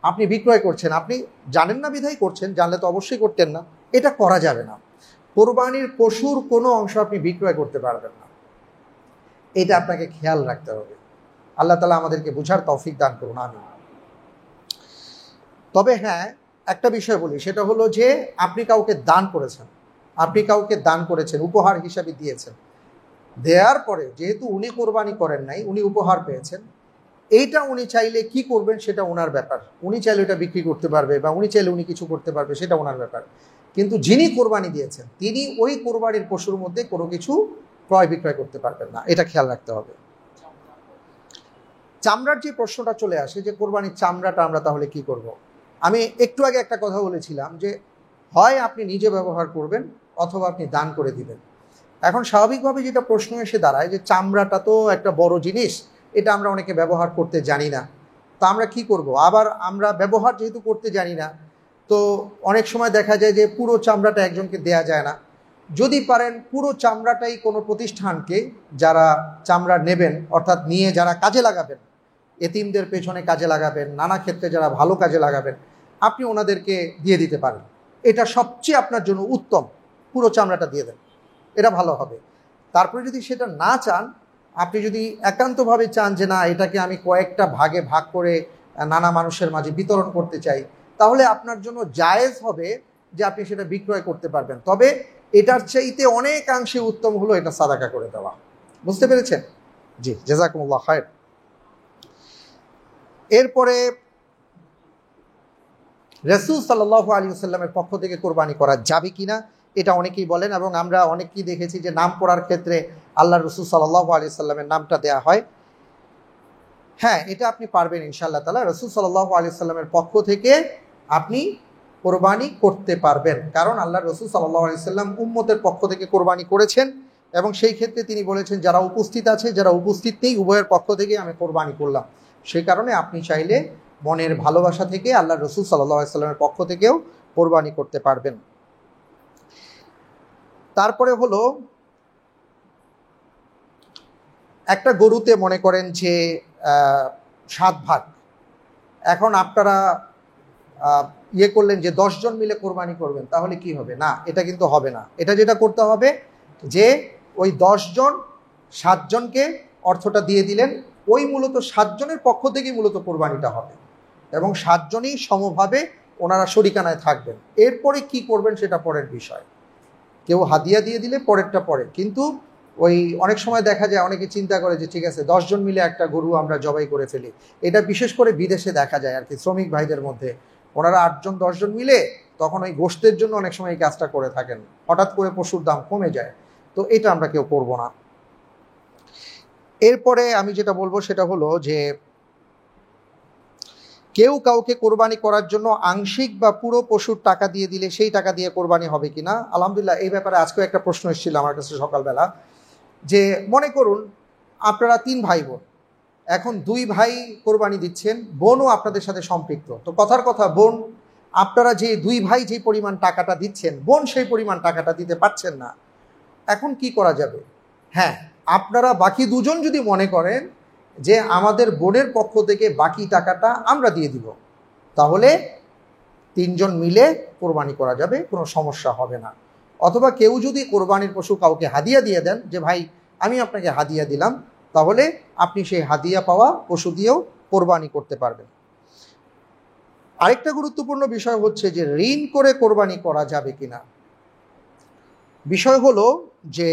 আপনি বিক্রয় করছেন, আপনি জানেন না বিধায় করছেন, জানলে তো অবশ্যই করতেন না। এটা করা যাবে না। কোরবানির পশুর কোনো অংশ আপনি বিক্রয় করতে পারবেন না, এটা আপনাকে খেয়াল রাখতে হবে। আল্লাহ তাআলা আমাদেরকে বুঝার তৌফিক দান করুন, আমিন। তবে হ্যাঁ, একটা বিষয় বলি, সেটা হলো যে আপনি কাউকে দান করেছেন, উপহার হিসাবে দিয়েছেন, দেওয়ার পরে যেহেতু উনি কোরবানি করেন নাই, উনি উপহার পেয়েছেন, এইটা উনি চাইলে কি করবেন সেটা ওনার ব্যাপার। উনি চাইলে এটা বিক্রি করতে পারবে বা উনি চাইলে উনি কিছু করতে পারবে, সেটা ওনার ব্যাপার। কিন্তু যিনি কোরবানি দিয়েছেন তিনি ওই কোরবানির পশুর মধ্যে কোনো কিছু ক্রয় বিক্রয় করতে পারবেন না, এটা খেয়াল রাখতে হবে। চামড়ার যে প্রশ্নটা চলে আসে যে কোরবানির চামড়াটা আমরা তাহলে কি করব। আমি একটু আগে একটা কথা বলেছিলাম যে হয় আপনি নিজে ব্যবহার করবেন অথবা আপনি দান করে দিবেন। এখন স্বাভাবিকভাবে যেটা প্রশ্ন এসে দাঁড়ায় যে চামড়াটা তো একটা বড় জিনিস, এটা আমরা অনেকে ব্যবহার করতে জানি না, তা আমরা কি করব। আবার আমরা ব্যবহার যেহেতু করতে জানি না, তো অনেক সময় দেখা যায় যে পুরো চামড়াটা একজনকে দেয়া যায় না। যদি পারেন পুরো চামড়াটাই কোনো প্রতিষ্ঠানকে, যারা চামড়া নেবেন অর্থাৎ নিয়ে যারা কাজে লাগাবেন, এতিমদের পেছনে কাজে লাগাবেন, নানা ক্ষেত্রে যারা ভালো কাজে লাগাবেন, আপনি ওনাদেরকে দিয়ে দিতে পারেন। এটা সবচেয়ে আপনার জন্য উত্তম, পুরো চামড়াটা দিয়ে দেন, এটা ভালো হবে। তারপরে যদি সেটা না চান, আপনি যদি একান্তভাবে চান যে না এটাকে আমি কয়েকটা ভাগে ভাগ করে নানা মানুষের মাঝে বিতরণ করতে চাই, তাহলে আপনার জন্য জায়েজ হবে যে আপনি সেটা বিক্রয় করতে পারবেন। তবে এটার চাইতে অনেকাংশে উত্তম হলো এটা সাদাকা করে দেওয়া। বুঝতে পেরেছেন? জি, জাযাকুমুল্লাহ খায়র। এরপরে রাসূল সাল্লাল্লাহু আলাইহি ওয়াসাল্লামের পক্ষ থেকে কোরবানি করা যাবে কিনা এটা অনেকেই বলেন, এবং আমরা অনেকেই দেখেছি যে নাম করার ক্ষেত্রে আল্লাহ রাসূল সাল্লাল্লাহু আলাইহি ওয়াসাল্লামের নামটা দেয়া হয়। হ্যাঁ, এটা আপনি পারবেন ইনশাআল্লাহ তাআলা। রাসূল সাল্লাল্লাহু আলাইহি ওয়াসাল্লামের পক্ষ থেকে আপনি কোরবানি করতে পারবেন, কারণ আল্লাহ রাসূল সাল্লাল্লাহু আলাইহি ওয়াসাল্লাম উম্মতের পক্ষ থেকে কোরবানি করেছেন, এবং সেই ক্ষেত্রে তিনি বলেছেন যারা উপস্থিত আছে যারা উপস্থিত নেই উভয়ের পক্ষ থেকে আমি কোরবানি করলাম। সেই কারণে আপনি চাইলে মনের ভালোবাসা থেকে আল্লাহ রাসূল সাল্লাল্লাহু আলাইহি ওয়াসাল্লামের পক্ষ থেকেও কোরবানি করতে পারবেন। তারপরে হলো একটা গরুতে মনে করেন যে 7 ভাগ, এখন আপনারা করলেন যে 10 জন মিলে কোরবানি করবেন, তাহলে কি হবে? না, এটা কিন্তু হবে না। এটা যেটা করতে হবে যে ওই 10 জন 7 জনকে অর্থটা দিয়ে দিলেন, ওই মূলত 7 জনের পক্ষ থেকেই মূলত কোরবানিটা হবে, এবং 7 জনই সমভাবে ওনারা শরিকানায় থাকবেন। এরপরে কি করবেন সেটা পরের বিষয়, কেউ হাদিয়া দিয়ে দিলে পরেরটা পরে। কিন্তু ওই অনেক সময় দেখা যায় অনেকে চিন্তা করে যে ঠিক আছে 10 জন মিলে একটা গরু আমরা জবাই করে ফেলি। এটা বিশেষ করে বিদেশে দেখা যায় আর কি, শ্রমিক ভাইদের মধ্যে ওনারা 8 জন 10 জন মিলে তখন ওই গোশতের জন্য অনেক সময় এই কাজটা করে থাকেন, হঠাৎ করে পশুর দাম কমে যায়। তো এটা আমরা কেউ করব না। এরপরে আমি যেটা বলবো সেটা হলো যে কেউ কাউকে কোরবানি করার জন্য আংশিক বা পুরো পশুর টাকা দিয়ে দিলে সেই টাকা দিয়ে কোরবানি হবে কিনা। আলহামদুলিল্লাহ, এই ব্যাপারে আজকেও একটা প্রশ্ন এসেছিল আমার কাছে সকালবেলা, যে মনে করুন আপনারা 3 ভাই বোন, এখন 2 ভাই কোরবানি দিচ্ছেন, বোনও আপনাদের সাথে সম্পৃক্ত। তো কথার কথা, বোন আপনারা যে 2 ভাই যে পরিমাণ টাকাটা দিচ্ছেন, বোন সেই পরিমাণ টাকাটা দিতে পারছেন না, এখন কি করা যাবে? হ্যাঁ, আপনারা বাকি 2 জন যদি মনে করেন যে আমাদের বোনের পক্ষ থেকে বাকি টাকাটা আমরা দিয়ে দিব, তাহলে 3 জন মিলে কোরবানি করা যাবে, কোনো সমস্যা হবে না। অথবা কেউ যদি কোরবানির পশু কাউকে হাদিয়া দিয়ে দেন যে ভাই আমি আপনাকে হাদিয়া দিলাম, তাহলে আপনি সেই হাদিয়া পাওয়া পশু দিয়েও কোরবানি করতে পারবেন। আরেকটা গুরুত্বপূর্ণ বিষয় হচ্ছে যে ঋণ করে কোরবানি করা যাবে কিনা। বিষয় হলো যে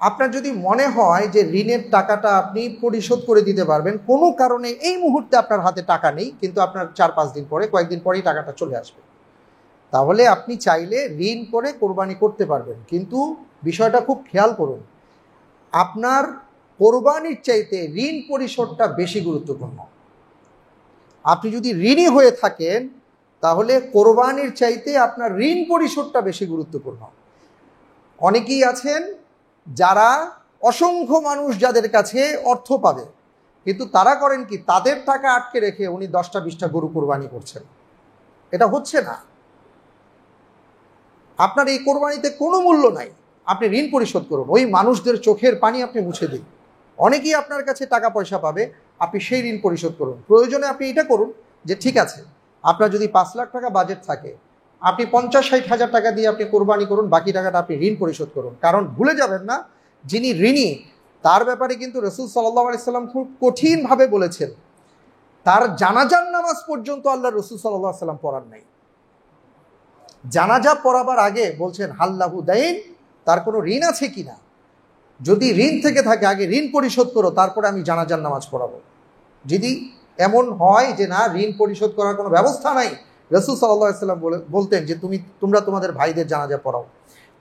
আপনার যদি মনে হয় যে ঋণের টাকাটা আপনি পরিশোধ করে দিতে পারবেন, কোনো কারণে এই মুহূর্তে আপনার হাতে টাকা নেই, কিন্তু আপনার 4-5 দিন পরে, কয়েকদিন পরেই টাকাটা চলে আসবে, তাহলে আপনি চাইলে ঋণ করে কোরবানি করতে পারবেন। কিন্তু বিষয়টা খুব খেয়াল করুন, আপনার কোরবানির চাইতে ঋণ পরিশোধটা বেশি গুরুত্বপূর্ণ। আপনি যদি ঋণী হয়ে থাকেন তাহলে কোরবানির চাইতে আপনার ঋণ পরিশোধটা বেশি গুরুত্বপূর্ণ। অনেকেই আছেন যারা অসংখ্য মানুষ যাদের কাছে অর্থ পাবে, কিন্তু তারা করেন কি, তাদের টাকা আটকে রেখে উনি 10টা-20টা গরু কোরবানি করছেন। এটা হচ্ছে না। আপনার এই কোরবানিতে কোনো মূল্য নাই, আপনি ঋণ পরিশোধ করুন, ওই মানুষদের চোখের পানি আপনি মুছে দিন। অনেকেই আপনার কাছে টাকা পয়সা পাবে, আপনি সেই ঋণ পরিশোধ করুন। প্রয়োজনে আপনি এটা করুন যে ঠিক আছে, আপনার যদি 5 লাখ টাকা বাজেট থাকে, আপনি 50-60 হাজার টাকা দিয়ে আপনি কোরবানি করুন, বাকি টাকাটা আপনি ঋণ পরিশোধ করুন। কারণ ভুলে যাবেন না, যিনি ঋণী তার ব্যাপারে কিন্তু রাসূল সাল্লাল্লাহু আলাইহি সাল্লাম খুব কঠিনভাবে বলেছেন। তার জানাজার নামাজ পর্যন্ত আল্লাহ রাসূল সাল্লাল্লাহু আলাইহি সাল্লাম পড়ান নাই। জানাজা পড়াবার আগে বলছেন হাল্লাহু দাইন, তার কোনো ঋণ আছে কিনা, যদি ঋণ থেকে থাকে আগে ঋণ পরিশোধ করো, তারপরে আমি জানাজার নামাজ পড়াবো। যদি এমন হয় যে না, ঋণ পরিশোধ করার কোনো ব্যবস্থা নাই, রাসূল সাল্লাল্লাহু আলাইহি সাল্লাম বলতেন যে তোমরা তোমাদের ভাইদের জানাজা পড়াও।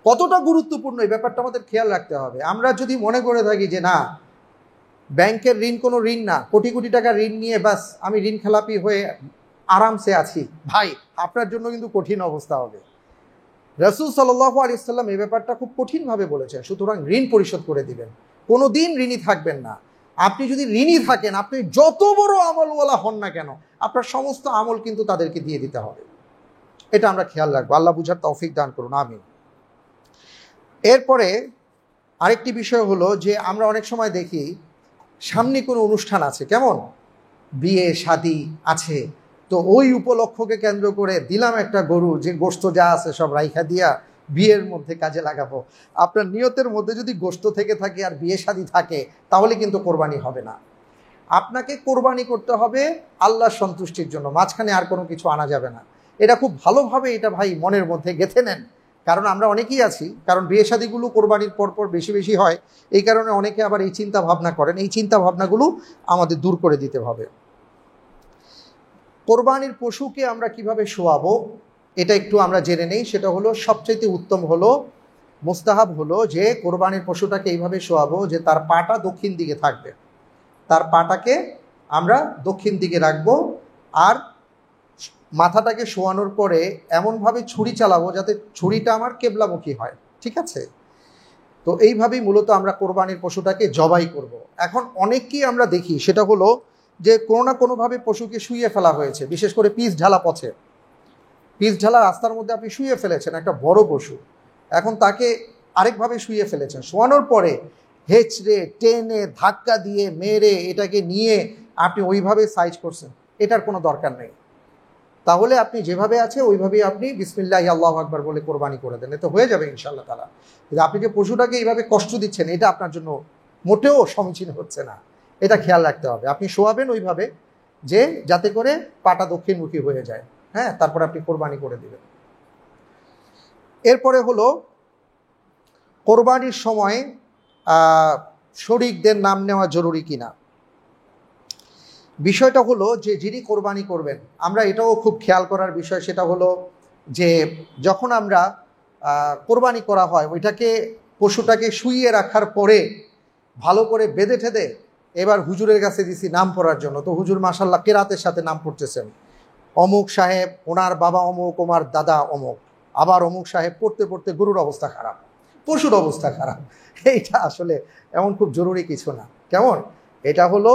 কতটা গুরুত্বপূর্ণ এই ব্যাপারটা আমাদের খেয়াল রাখতে হবে। আমরা যদি মনে করে থাকি যে না, ব্যাংকের ঋণ কোনো ঋণ না, কোটি কোটি টাকা ঋণ নিয়ে বাস আমি ঋণ খেলাপি হয়ে আরামসে আছি, ভাই আপনার জন্য কিন্তু কঠিন অবস্থা হবে। রাসূল সাল্লাল্লাহু আলাইহি সাল্লাম এই ব্যাপারটা খুব কঠিনভাবে বলেছেন। সুতরাং ঋণ পরিশোধ করে দিবেন, কোনো দিন ঋণী থাকবেন না। আপনি যদি ঋণী থাকেন, আপনি যত বড় আমলওয়ালা হন না কেন, আপনার সমস্ত আমল কিন্তু তাদেরকে দিয়ে দিতে হবে। এটা আমরা খেয়াল রাখবো। আল্লাহ বুঝার তৌফিক দান করুন, আমিন। এরপরে আরেকটি বিষয় হলো যে আমরা অনেক সময় দেখি সামনে কোনো অনুষ্ঠান আছে, কেমন বিয়ে শাদী আছে, তো ওই উপলক্ষকে কেন্দ্র করে দিলাম একটা গরু, যে গোশত যা আছে সব রাইখা দিয়া বিয়ের মধ্যে কাজে লাগাবো। আপনার নিয়তের মধ্যে যদি গোশত থেকে থাকে আর বিয়ে শাদী থাকে, তাহলে কিন্তু কোরবানি হবে না। আপনাকে কোরবানি করতে হবে আল্লাহর সন্তুষ্টির জন্য, মাঝখানে আর কোনো কিছু আনা যাবে না। এটা খুব ভালোভাবে এটা ভাই মনের মধ্যে গেঁথে নেন। কারণ আমরা অনেকেই আছি, কারণ বিয়ে শাদীগুলো কোরবানির পরপর বেশি বেশি হয়, এই কারণে অনেকে আবার এই চিন্তা ভাবনা করেন। এই চিন্তা ভাবনাগুলো আমাদের দূর করে দিতে হবে। কোরবানির পশুকে আমরা কিভাবে শোয়াবো এটা একটু আমরা জেনে নেই। সেটা হলো সবচাইতে উত্তম হলো, মুস্তাহাব হলো যে কোরবানির পশুটাকে এইভাবে শোয়াবো যে তার পাটা দক্ষিণ দিকে থাকবে, তার পাটাকে আমরা দক্ষিণ দিকে রাখবো, আর মাথাটাকে শোয়ানোর পরে এমনভাবে ছুরি চালাবো যাতে ছুরিটা আমার কেবলামুখী হয়, ঠিক আছে? তো এইভাবেই মূলত আমরা কোরবানির পশুটাকে জবাই করব। এখন অনেককেই আমরা দেখি সেটা হলো যে কোনো না কোনোভাবে পশুকে শুইয়ে ফেলা হয়েছে, বিশেষ করে পিচ ঢালা পথে, পিচ ঢালা রাস্তার মধ্যে আপনি শুইয়ে ফেলেছেন একটা বড় পশু, এখন তাকে আরেকভাবে শুইয়ে ফেলেছেন। শোয়ানোর পরে হেঁচড়ে টেনে ধাক্কা দিয়ে মেরে এটাকে নিয়ে আপনি ওইভাবে সাইজ করছেন, এটার কোনো দরকার নেই। তাহলে আপনি যেভাবে আছে ওইভাবেই আপনি বিসমিল্লাহি আল্লাহু আকবার বলে কোরবানি করে দেন, এতে হয়ে যাবে ইনশাআল্লাহ তাআলা। কিন্তু আপনি যে পশুটাকে এইভাবে কষ্ট দিচ্ছেন, এটা আপনার জন্য মোটেও সমীচীন হচ্ছে না। এটা খেয়াল রাখতে হবে। আপনি শোয়াবেন ওইভাবে যে যাতে করে পাটা দক্ষিণমুখী হয়ে যায়, হ্যাঁ, তারপরে আপনি কোরবানি করে দিবেন। এরপরে হলো কোরবানির সময় শরীকদের নাম নেওয়া জরুরি কিনা। বিষয়টা হলো যে যিনি কোরবানি করবেন, আমরা এটাও খুব খেয়াল করার বিষয়, সেটা হলো যে যখন আমরা কোরবানি করা হয়, ওইটাকে পশুটাকে শুইয়ে রাখার পরে ভালো করে বেঁধে ঠেদে এবার হুজুরের কাছে দিছি নাম পড়ার জন্য। তো হুজুর মাশাল্লাহ কেরাতের সাথে নাম পড়তেছেন, অমুক সাহেব, ওনার বাবা অমুক, ওমার দাদা অমুক, আবার অমুক সাহেব, পড়তে পড়তে গরুর অবস্থা খারাপ, পশুর অবস্থা খারাপ। এইটা আসলে এমন খুব জরুরি কিছু না, কেমন? এটা হলো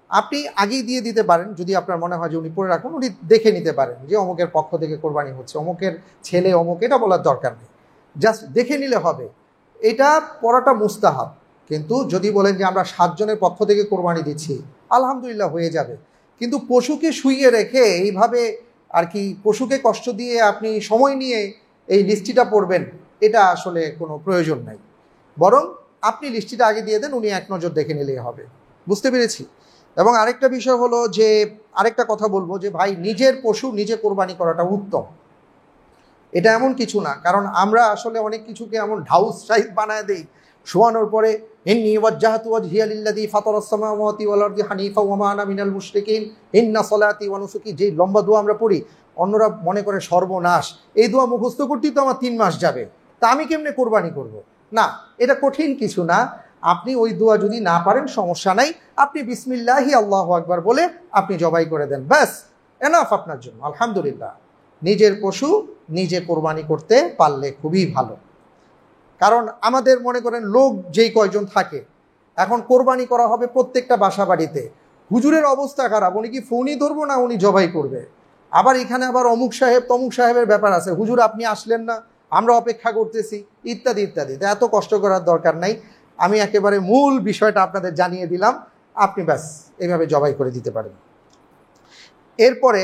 আপনি আগেই দিয়ে দিতে পারেন, যদি আপনার মনে হয় যে উনি পড়ে রাখুন, উনি দেখে নিতে পারেন যে অমুকের পক্ষ থেকে কোরবানি হচ্ছে, অমুকের ছেলে অমুক, এটা বলার দরকার নেই, জাস্ট দেখে নিলে হবে। এটা পড়াটা মুস্তাহাব। কিন্তু যদি বলেন যে আমরা 7 জনের পক্ষ থেকে কোরবানি দিচ্ছি, আলহামদুলিল্লাহ হয়ে যাবে। কিন্তু পশুকে শুইয়ে রেখে এইভাবে আর কি পশুকে কষ্ট দিয়ে আপনি সময় নিয়ে এই লিস্টিটা পড়বেন, এটা আসলে কোনো প্রয়োজন নাই। বরং আপনি লিস্টিটা আগে দিয়ে দেন, উনি এক নজর দেখে নিলেই হবে। বুঝতে পেরেছি। এবং আরেকটা বিষয় হলো যে, আরেকটা কথা বলবো যে ভাই, নিজের পশু নিজে কোরবানি করাটা উত্তম। এটা এমন কিছু না, কারণ আমরা আসলে অনেক কিছুকে এমন ঢাউস টাইপ বানায় দেই, শোয়ানোর পরে ইন্নী ওয়াজ্জাহতু ওয়াজহিয়া লিল্লাযী ফাতারাস সামাওয়াতি ওয়াল আরদি হানিফা ওয়া মা আনা মিনাল মুশরিকিন ইন্না সলাতি ওয়া নুসুকি, যেই লম্বা দোয়া আমরা পড়ি, অন্যরা মনে করে সর্বনাশ, এই দোয়া মুখস্থ করতেই তো আমার 3 মাস যাবে, তা আমি কেমনে কোরবানি করব? না, এটা কঠিন কিছু না। আপনি ওই দোয়া যদি না পারেন সমস্যা নাই, আপনি বিসমিল্লাহি আল্লাহু আকবার বলে আপনি জবাই করে দেন, ব্যাস এনাফ আপনার জন্য। আলহামদুলিল্লাহ, নিজের পশু নিজে কোরবানি করতে পারলে খুবই ভালো। কারণ আমাদের মনে করেন লোক যেই কয়জন থাকে, এখন কোরবানি করা হবে প্রত্যেকটা বাসা বাড়িতে, হুজুরের অবস্থা খারাপ, উনি কি ফোনই ধরবো না উনি জবাই করবে? আবার এখানে আবার অমুক সাহেব তমুক সাহেবের ব্যাপার আছে, হুজুর আপনি আসলেন না, আমরা অপেক্ষা করতেছি, ইত্যাদি ইত্যাদি। এত কষ্ট করার দরকার নাই, আমি একেবারে মূল বিষয়টা আপনাদের জানিয়ে দিলাম, আপনি ব্যাস এইভাবে জবাই করে দিতে পারেন। এরপরে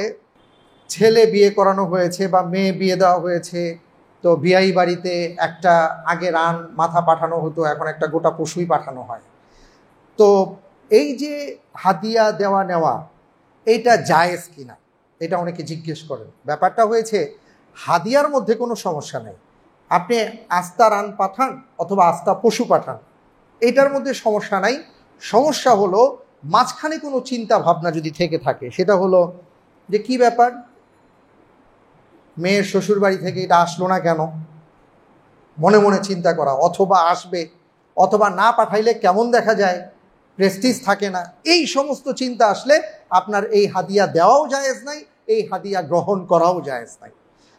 ছেলে বিয়ে করানো হয়েছে বা মেয়ে বিয়ে দেওয়া হয়েছে, তো বিয়াই বাড়িতে একটা আগে রান মাথা পাঠানো হতো, এখন একটা গোটা পশুই পাঠানো হয়। তো এই যে হাদিয়া দেওয়া নেওয়া, এইটা জায়েজ কিনা এটা অনেকে জিজ্ঞেস করেন। ব্যাপারটা হয়েছে, হাদিয়ার মধ্যে কোনো সমস্যা নেই, আপনি আস্তা রান পাঠান অথবা আস্তা পশু পাঠান, এটার মধ্যে সমস্যা নাই। সমস্যা হলো মাঝখানে কোনো চিন্তা ভাবনা যদি থেকে থাকে, সেটা হলো যে কি ব্যাপার, মেয়ের শ্বশুর বাড়ি থেকে এটা আসলো না কেন, মনে মনে চিন্তা করা, অথবা আসবে, অথবা না পাঠাইলে কেমন দেখা যায়, প্রেস্টিজ থাকে না, এই সমস্ত চিন্তা আসলে আপনার এই হাদিয়া দেওয়াও জায়েজ নাই, এই হাদিয়া গ্রহণ করাও জায়েজ নাই।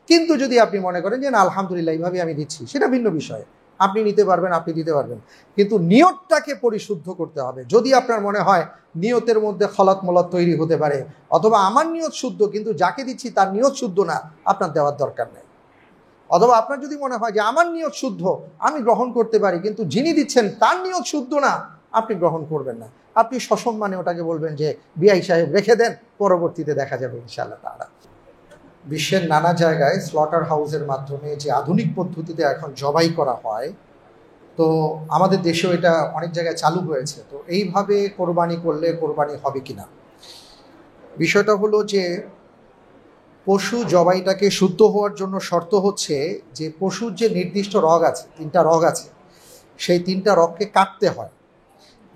কিন্তু যদি আপনি মনে করেন যে না আলহামদুলিল্লাহ এইভাবে আমি দিচ্ছি, সেটা ভিন্ন বিষয়, আপনি নিতে পারবেন, আপনি দিতে পারবেন, কিন্তু নিয়তটাকে পরিশুদ্ধ করতে হবে। যদি আপনার মনে হয় নিয়তের মধ্যে খলাত মলাত তৈরি হতে পারে, অথবা আমার নিয়ত শুদ্ধ কিন্তু যাকে দিচ্ছি তার নিয়ত শুদ্ধ না, আপনার দেওয়ার দরকার নেই। অথবা আপনার যদি মনে হয় যে আমার নিয়ত শুদ্ধ, আমি গ্রহণ করতে পারি, কিন্তু যিনি দিচ্ছেন তার নিয়ত শুদ্ধ না, আপনি গ্রহণ করবেন না। আপনি সসম্মানে ওটাকে বলবেন যে বিআই সাহেব রেখে দেন, পরবর্তীতে দেখা যাবে ইনশাআল্লাহ তাআলা। বিশ্বের নানা জায়গায় স্লটার হাউসের মাধ্যমে যে আধুনিক পদ্ধতিতে এখন জবাই করা হয়, তো আমাদের দেশেও এটা অনেক জায়গায় চালু হয়েছে। তো এইভাবে কোরবানি করলে কোরবানি হবে কিনা, বিষয়টা হলো যে পশু জবাইটাকে শুদ্ধ হওয়ার জন্য শর্ত হচ্ছে যে পশুর যে নির্দিষ্ট রগ আছে, 3টা রগ আছে, সেই 3টা রগকে কাটতে হয়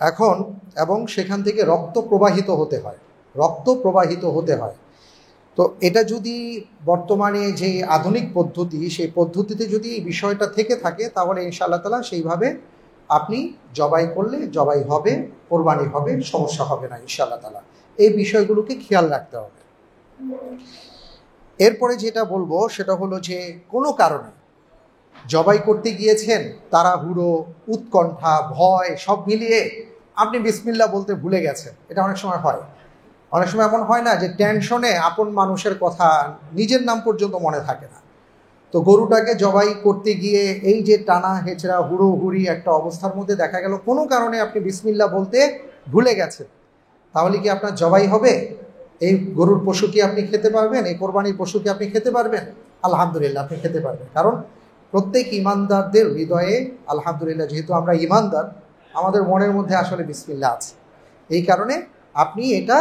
এখন, এবং সেখান থেকে রক্ত প্রবাহিত হতে হয়, রক্ত প্রবাহিত হতে হয়। তো এটা যদি বর্তমানে যে আধুনিক পদ্ধতি, সেই পদ্ধতিতে যদি এই বিষয়টা থেকে থাকে, তাহলে ইনশাআল্লাহ তাআলা সেইভাবে আপনি জবাই করলে জবাই হবে, কোরবানি হবে, সমস্যা হবে না ইনশাআল্লাহ তাআলা। এই বিষয়গুলোকে খেয়াল রাখতে হবে। এরপরে যেটা বলবো সেটা হলো যে কোনো কারণে জবাই করতে গিয়েছেন, তাড়াহুড়ো, উৎকণ্ঠা, ভয় সব মিলিয়ে আপনি বিসমিল্লাহ বলতে ভুলে গেছেন। এটা অনেক সময় হয়, অনেক সময় এমন হয় না যে টেনশনে আপন মানুষের কথা, নিজের নাম পর্যন্ত মনে থাকে না। তো গরুটাকে জবাই করতে গিয়ে এই যে টানা হেঁচড়া হুড়োহুড়ি একটা অবস্থার মধ্যে দেখা গেল কোনো কারণে আপনি বিসমিল্লাহ বলতে ভুলে গেছেন, তাহলে কি আপনার জবাই হবে? এই গরুর পশু কি আপনি খেতে পারবেন? এই কোরবানির পশু কি আপনি খেতে পারবেন? আলহামদুলিল্লাহ আপনি খেতে পারবেন, কারণ প্রত্যেক ইমানদারদের হৃদয়ে আলহামদুলিল্লাহ, যেহেতু আমরা ইমানদার, আমাদের মনের মধ্যে আসলে বিসমিল্লাহ আছে। এই কারণে আপনি এটা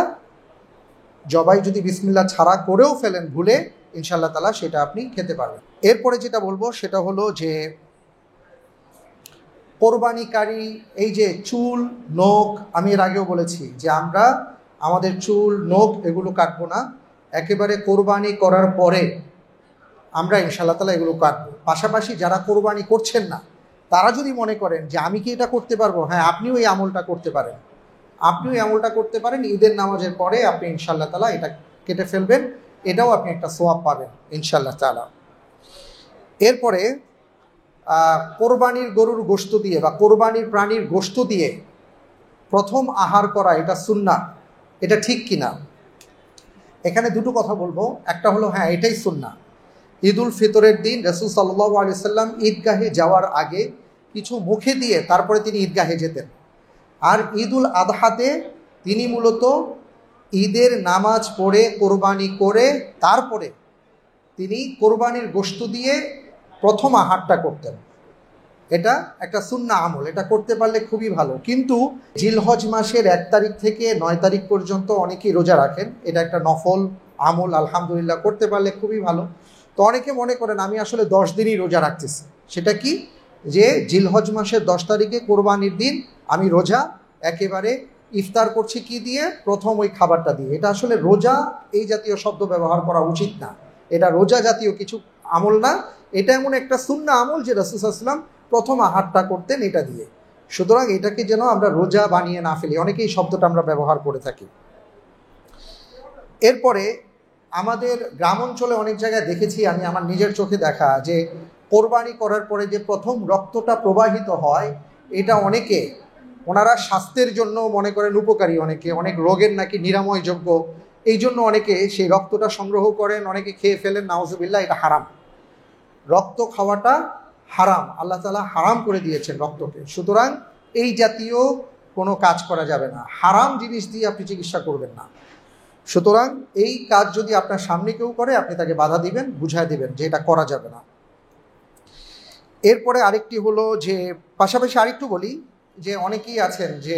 জবাই যদি বিসমিল্লাহ ছাড়া করেও ফেলেন ভুলে, ইনশাআল্লাহ তাআলা সেটা আপনি খেতে পারবেন। এরপরে যেটা বলবো সেটা হলো যে কোরবানিকারী এই যে চুল নখ, আমি এর আগেও বলেছি যে আমরা আমাদের চুল নখ এগুলো কাটবো না, একেবারে কোরবানি করার পরে আমরা ইনশাআল্লাহ তাআলা এগুলো কাটবো। পাশাপাশি যারা কোরবানি করছেন না, তারা যদি মনে করেন যে আমি কি এটা করতে পারবো, হ্যাঁ আপনিও এই আমলটা করতে পারেন, আপনিও এই আমলটা করতে পারেন। ঈদের নামাজের পরে আপনি ইনশাআল্লাহ তাআলা এটা কেটে ফেলবেন, এটাও আপনি একটা সোয়াব পাবেন ইনশাআল্লাহ তাআলা। এরপরে কোরবানির গরুর গোশত দিয়ে বা কোরবানির প্রাণীর গোশত দিয়ে প্রথম আহার করা, এটা সুন্নাহ, এটা ঠিক কিনা? এখানে দুটো কথা বলবো। একটা হলো হ্যাঁ এটাই সুন্নাহ। ঈদুল ফিতরের দিন রাসূল সাল্লাল্লাহু আলাইহি সাল্লাম ঈদগাহে যাওয়ার আগে কিছু মুখে দিয়ে তারপরে তিনি ঈদগাহে যেতেন। আর ঈদুল আদহাতে তিনি মূলত ঈদের নামাজ পড়ে কোরবানি করে তারপরে তিনি কোরবানির গোশত দিয়ে প্রথম আহারটা করতেন। এটা একটা সুন্নাহ আমল, এটা করতে পারলে খুবই ভালো। কিন্তু জিলহজ মাসের 1 তারিখ থেকে 9 তারিখ পর্যন্ত অনেকেই রোজা রাখেন, এটা একটা নফল আমল, আলহামদুলিল্লাহ করতে পারলে খুবই ভালো। তো অনেকে মনে করেন আমি আসলে 10 দিনই রোজা রাখতেছি। সেটা কি, যে জিলহজ মাসের 10 তারিখে কোরবানির দিন আমি রোজা একেবারে ইফতার করছি কি দিয়ে, প্রথম ওই খাবারটা দিয়ে। এটা আসলে রোজা এই জাতীয় শব্দ ব্যবহার করা উচিত না, এটা রোজা জাতীয় কিছু আমল না। এটা এমন একটা সুন্নাহ আমল যে রাসূল সাল্লাল্লাহু আলাইহি ওয়াসাল্লাম প্রথম আহারটা করতেন এটা দিয়ে। সুতরাং এটাকে যেন আমরা রোজা বানিয়ে না ফেলি, অনেকেই শব্দটা আমরা ব্যবহার করে থাকি। এরপরে আমাদের গ্রাম অঞ্চলে অনেক জায়গায় দেখেছি আমি, আমার নিজের চোখে দেখা, যে কোরবানি করার পরে যে প্রথম রক্তটা প্রবাহিত হয়, এটা অনেকে ওনারা স্বাস্থ্যের জন্য মনে করেন উপকারী, অনেকে অনেক রোগের নাকি নিরাময়যোগ্য, এই জন্য অনেকে সেই রক্তটা সংগ্রহ করেন, অনেকে খেয়ে ফেলেন। নাউজুবিল্লাহ, এটা হারাম। রক্ত খাওয়াটা হারাম, আল্লাহ তাআলা হারাম করে দিয়েছেন রক্তকে। সুতরাং এই জাতীয় কোনো কাজ করা যাবে না, হারাম জিনিস দিয়ে আপনি চিকিৎসা করবেন না। সুতরাং এই কাজ যদি আপনার সামনে কেউ করে, আপনি তাকে বাধা দিবেন, বুঝায় দিবেন যে এটা করা যাবে না। এরপরে আরেকটি হলো যে, পাশাপাশি আরেকটু বলি যে অনেকেই আছেন যে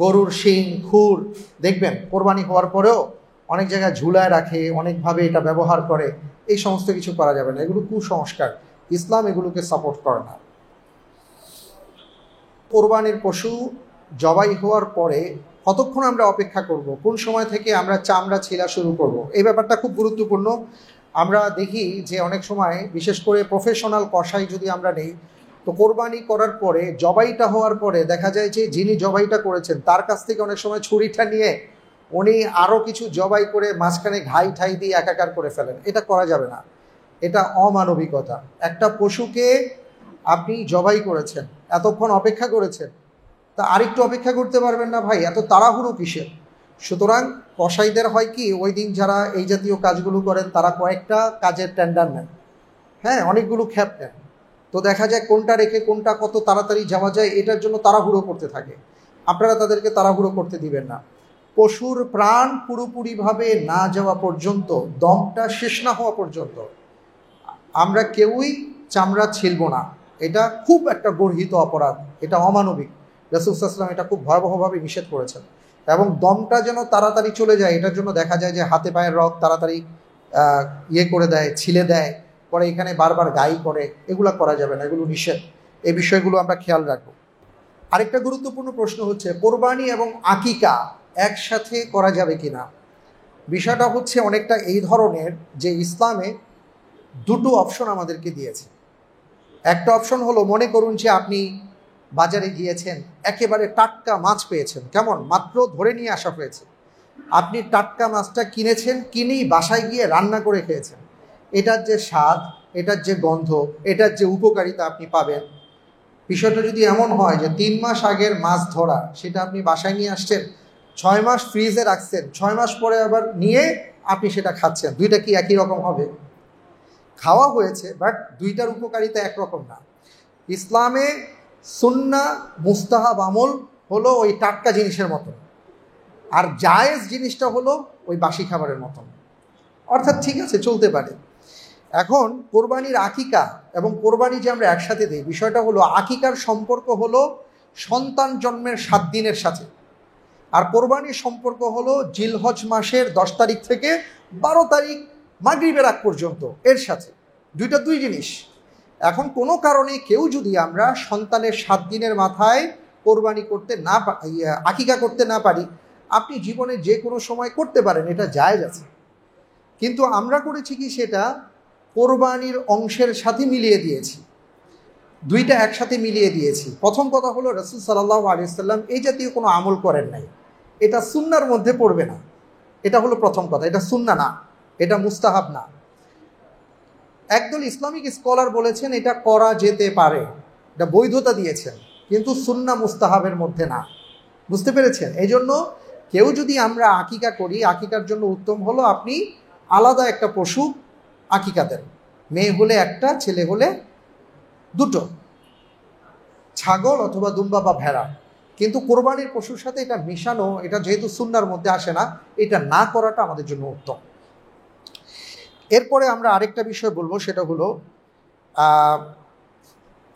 গরুর শিং, খুর দেখবেন কোরবানি হওয়ার পরেও অনেক জায়গায় ঝুলায় রাখে, অনেকভাবে এটা ব্যবহার করে। এই সমস্ত কিছু করা যাবে না, এগুলো কুসংস্কার, ইসলাম এগুলোকে সাপোর্ট করে না। কোরবানির পশু জবাই হওয়ার পরে কতক্ষণ আমরা অপেক্ষা করব, কোন সময় থেকে আমরা চামড়া ছিলা শুরু করব, এই ব্যাপারটা খুব গুরুত্বপূর্ণ। আমরা দেখি যে অনেক সময় বিশেষ করে প্রফেশনাল কসাই যদি আমরা নেই, তো কোরবানি করার পরে জবাইটা হওয়ার পরে দেখা যায় যে যিনি জবাইটা করেছেন তার কাছ থেকে অনেক সময় ছুরিটা নিয়ে উনি আরও কিছু জবাই করে মাঝখানে ঘাই ঠাই দিয়ে একাকার করে ফেলেন। এটা করা যাবে না, এটা অমানবিকতা। একটা পশুকে আপনি জবাই করেছেন, এতক্ষণ অপেক্ষা করেছেন, তা আরেকটু অপেক্ষা করতে পারবেন না ভাই, এত তাড়াহুড়ো কিসের? সুতরাং কসাইদের হয় কি, ওই দিন যারা এই জাতীয় কাজগুলো করেন তারা কয়েকটা কাজের টেন্ডার নেন, হ্যাঁ, অনেকগুলো খ্যাপ নেন। তো দেখা যায় কোনটা রেখে কোনটা কত তাড়াতাড়ি যাওয়া যায়, এটার জন্য তাড়াহুড়ো করতে থাকে। আপনারা তাদেরকে তাড়াহুড়ো করতে দিবেন না। পশুর প্রাণ পুরোপুরিভাবে না যাওয়া পর্যন্ত, দমটা শেষ না হওয়া পর্যন্ত আমরা কেউই চামড়া ছিলব না। এটা খুব একটা গর্হিত অপরাধ, এটা অমানবিক। রাসূল সাল্লাল্লাহু আলাইহি ওয়াসাল্লাম এটা খুব ভয়াবহভাবে নিষেধ করেছেন। এবং দমটা যেন তাড়াতাড়ি চলে যায়, এটার জন্য দেখা যায় যে হাতে পায়ের রক তাড়াতাড়ি ইয়ে করে দেয়, ছিলে দেয়, পরে এখানে বারবার গাই করে। এগুলো করা যাবে না, এগুলো নিষেধ। এই বিষয়গুলো আমরা খেয়াল রাখবো। আরেকটা গুরুত্বপূর্ণ প্রশ্ন হচ্ছে কোরবানি এবং আকিকা একসাথে করা যাবে কিনা। বিষয়টা হচ্ছে অনেকটা এই ধরনের যে ইসলামে দুটো অপশন আমাদেরকে দিয়েছে। একটা অপশন হলো, মনে করুন যে আপনি বাজারে গিয়েছেন, একেবারে টাটকা মাছ পেয়েছেন, কেমন মাত্র ধরে নিয়ে আসা হয়েছে, আপনি টাটকা মাছটা কিনেছেন, কিনেই বাসায় গিয়ে রান্না করে খেয়েছেন। এটার যে স্বাদ, এটার যে গন্ধ, এটার যে উপকারিতা আপনি পাবেন, বিষয়টা যদি এমন হয় যে 3 মাস আগের মাছ ধরা, সেটা আপনি বাসায় নিয়ে আসছেন, 6 মাস ফ্রিজে রাখছেন, 6 মাস পরে আবার নিয়ে আপনি সেটা খাচ্ছেন, দুইটা কি একই রকম হবে? খাওয়া হয়েছে, বাট দুইটার উপকারিতা একরকম না। ইসলামে সুন্নাহ মুস্তাহাব আমল হলো ওই টাটকা জিনিসের মতন, আর জায়েজ জিনিসটা হলো ওই বাসি খাবারের মতন। অর্থাৎ ঠিক আছে, চলতে পারে। এখন কোরবানির আকিকা এবং কোরবানি যে আমরা একসাথে দিই, বিষয়টা হলো আকিকার সম্পর্ক হলো সন্তান জন্মের 7 দিনের সাথে, আর কোরবানির সম্পর্ক হলো জিলহজ মাসের 10 তারিখ থেকে 12 তারিখ মাগরিবের আগ পর্যন্ত, এর সাথে। দুইটা দুই জিনিস। এখন কোনো কারণে কেউ যদি আমরা সন্তানের 7 দিনের মাথায় কোরবানি করতে না আকিকা করতে না পারি, আপনি জীবনে যে কোনো সময় করতে পারেন, এটা জায়েজ আছে। কিন্তু আমরা করেছি কি, সেটা কোরবানির অংশের সাথে মিলিয়ে দিয়েছি, দুইটা একসাথে মিলিয়ে দিয়েছি। প্রথম কথা হলো, রাসূল সাল্লাল্লাহু আলাইহি ওয়াসাল্লাম এই জাতীয় কোনো আমল করেন নাই, এটা সুন্নাহর মধ্যে পড়বে না। এটা হলো প্রথম কথা, এটা সুন্নাহ না, এটা মুস্তাহাব না। একদল ইসলামিক স্কলার বলেছেন এটা করা যেতে পারে, এটা বৈধতা দিয়েছেন, কিন্তু সুন্নাহ মুস্তাহাবের মধ্যে না। বুঝতে পেরেছেন? এই জন্য কেউ যদি আমরা আকিকা করি, আকিকার জন্য উত্তম হলো আপনি আলাদা একটা পশু আকিকা দেন, মেয়ে হলে একটা, ছেলে হলে দুটো, ছাগল অথবা দুম্বা বা ভেড়া। কিন্তু কোরবানির পশুর সাথে এটা মিশানো, এটা যেহেতু সুন্নাহর মধ্যে আসে না, এটা না করাটা আমাদের জন্য উত্তম। এরপরে আমরা আরেকটা বিষয় বলবো, সেটা হলো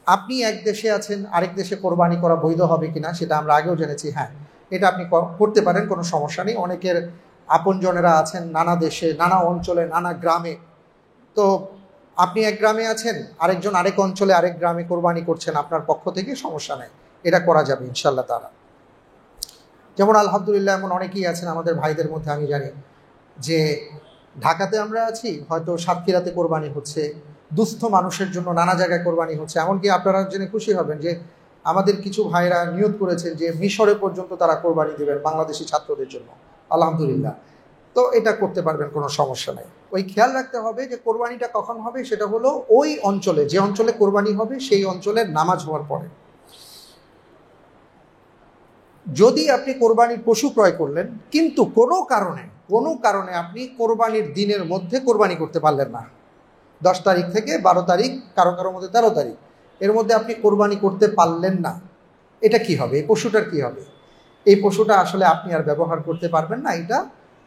আপনি এক দেশে আছেন, আরেক দেশে কোরবানি করা বৈধ হবে কিনা সেটা আমরা আগেও জেনেছি। হ্যাঁ, এটা আপনি করতে পারেন, কোনো সমস্যা নেই। অনেকের আপনজনেরা আছেন নানা দেশে, নানা অঞ্চলে, নানা গ্রামে। তো আপনি এক গ্রামে আছেন, আরেকজন আরেক অঞ্চলে আরেক গ্রামে কোরবানি করছেন আপনার পক্ষ থেকে, সমস্যা নেই, এটা করা যাবে ইনশাল্লাহ তাআলা। যেমন আলহামদুলিল্লাহ এমন অনেকেই আছেন আমাদের ভাইদের মধ্যে, আমি জানি যে ঢাকাতে আমরা আছি, হয়তো সাতক্ষীরাতে কোরবানি হচ্ছে, দুস্থ মানুষের জন্য নানা জায়গায় কোরবানি হচ্ছে। এমনকি আপনারা জেনে খুশি হবেন যে আমাদের কিছু ভাইরা নিয়ত করেছেন যে মিশরে পর্যন্ত তারা কোরবানি দেবেন বাংলাদেশি ছাত্রদের জন্য, আলহামদুলিল্লাহ। তো এটা করতে পারবেন, কোনো সমস্যা নেই। ওই খেয়াল রাখতে হবে যে কোরবানিটা কখন হবে, সেটা হলো ওই অঞ্চলে, যে অঞ্চলে কোরবানি হবে সেই অঞ্চলের নামাজ হওয়ার পরে। যদি আপনি কোরবানির পশু ক্রয় করলেন কিন্তু কোনো কারণে আপনি কোরবানির দিনের মধ্যে কোরবানি করতে পারলেন না, 10 তারিখ থেকে 12 তারিখ, কারো মধ্যে 13 তারিখ, এর মধ্যে আপনি কোরবানি করতে পারলেন না, এটা কি হবে? এই পশুটার কি হবে? এই পশুটা আসলে আপনি আর ব্যবহার করতে পারবেন না, এটা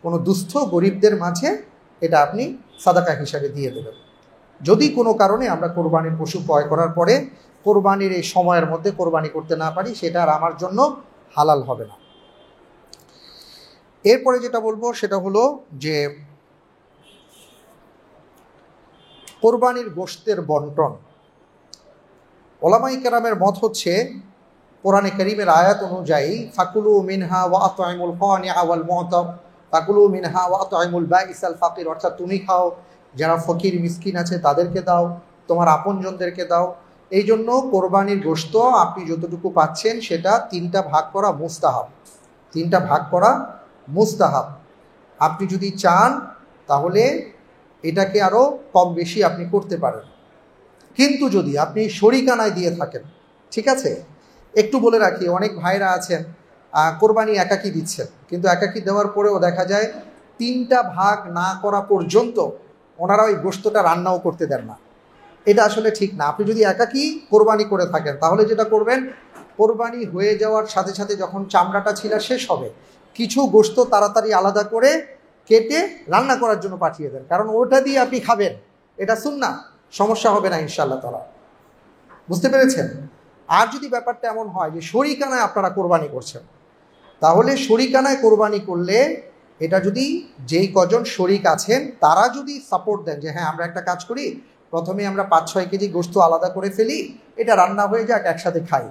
কোনো দুস্থ গরিবদের মাঝে এটা আপনি সাদাকা হিসাবে দিয়ে দেবেন। যদি কোনো কারণে আমরা কোরবানির পশু ক্রয় করার পরে কোরবানির এই সময়ের মধ্যে কোরবানি করতে না পারি, সেটা আর আমার জন্য হালাল হবে না। এরপরে যেটা বলবো সেটা হলো যে কোরবানির গোশতের বন্টন। ওলামায়ে কেরামের মত হচ্ছে, কোরআনে কারীমের আয়াত অনুযায়ী ফাকুলু মিনহা ওয়া আত'ইমুল কানিআ ওয়াল মু'তার, ফাকুলু মিনহা ওয়া আত'ইমুল বাঈসাল ফাকির, অর্থাৎ তুমি খাও, যারা ফকির মিসকিন আছে তাদেরকে দাও, তোমার আপনজনদেরকে দাও। এই জন্য কোরবানির গোশত আপনি যতটুকু পাচ্ছেন সেটা 3টা ভাগ করা মুস্তাহাব, 3টা ভাগ করা মুস্তাহাব। আপনি যদি চান তাহলে এটাকে আরও কম বেশি আপনি করতে পারেন, কিন্তু যদি আপনি শরিকানায় দিয়ে থাকেন, ঠিক আছে। একটু বলে রাখি, অনেক ভাইরা আছেন কোরবানি একাকি দিচ্ছেন, কিন্তু একাকি দেওয়ার পরেও দেখা যায় 3টা ভাগ না করা পর্যন্ত ওনারা ওই গোশতটা রান্নাও করতে দেন না। এটা আসলে ঠিক না। আপনি যদি একাকি কোরবানি করে থাকেন তাহলে যেটা করবেন, কোরবানি হয়ে যাওয়ার সাথে সাথে যখন চামড়াটা ছিলা শেষ হবে, কিছু গোশত তাড়াতাড়ি আলাদা করে কেটে রান্না করার জন্য পাঠিয়ে দেন, কারণ ওটা দিয়ে আপনি খাবেন, এটা সুন্নাহ, সমস্যা হবে না ইনশাআল্লাহ তাআলা। বুঝতে পেরেছেন? আর যদি ব্যাপারটা এমন হয় যে শরিকানায় আপনারা কোরবানি করছেন, তাহলে শরিকানায় কোরবানি করলে এটা যদি যেই কজন শরিক আছেন তারা যদি সাপোর্ট দেন যে হ্যাঁ আমরা একটা কাজ করি, প্রথমে আমরা 5-6 কেজি গোশত আলাদা করে ফেলি, এটা রান্না হয়ে যাক, একসাথে খাই,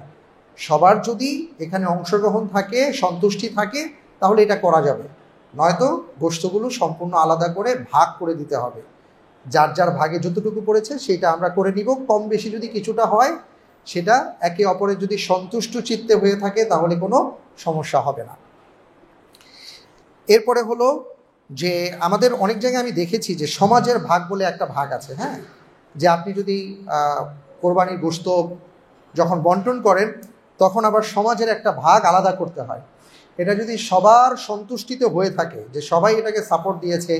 সবার যদি এখানে অংশগ্রহণ থাকে, সন্তুষ্টি থাকে, তাহলে এটা করা যাবে। নয়তো গোশতগুলো সম্পূর্ণ আলাদা করে ভাগ করে দিতে হবে, যার যার ভাগে যতটুকু পড়েছে সেটা আমরা করে নিব। কম বেশি যদি কিছুটা হয় সেটা একে অপরের যদি সন্তুষ্ট চিত্তে হয়ে থাকে তাহলে কোনো সমস্যা হবে না। এরপরে হলো যে আমাদের অনেক জায়গায় আমি দেখেছি যে সমাজের ভাগ বলে একটা ভাগ আছে, হ্যাঁ, যে আপনি যদি কোরবানির গোশত যখন বন্টন করেন তখন আবার সমাজের একটা ভাগ আলাদা করতে হয়। এটা যদি সবার সন্তুষ্টিতে হয়ে থাকে, যে সবাই এটাকে সাপোর্ট দিয়েছে,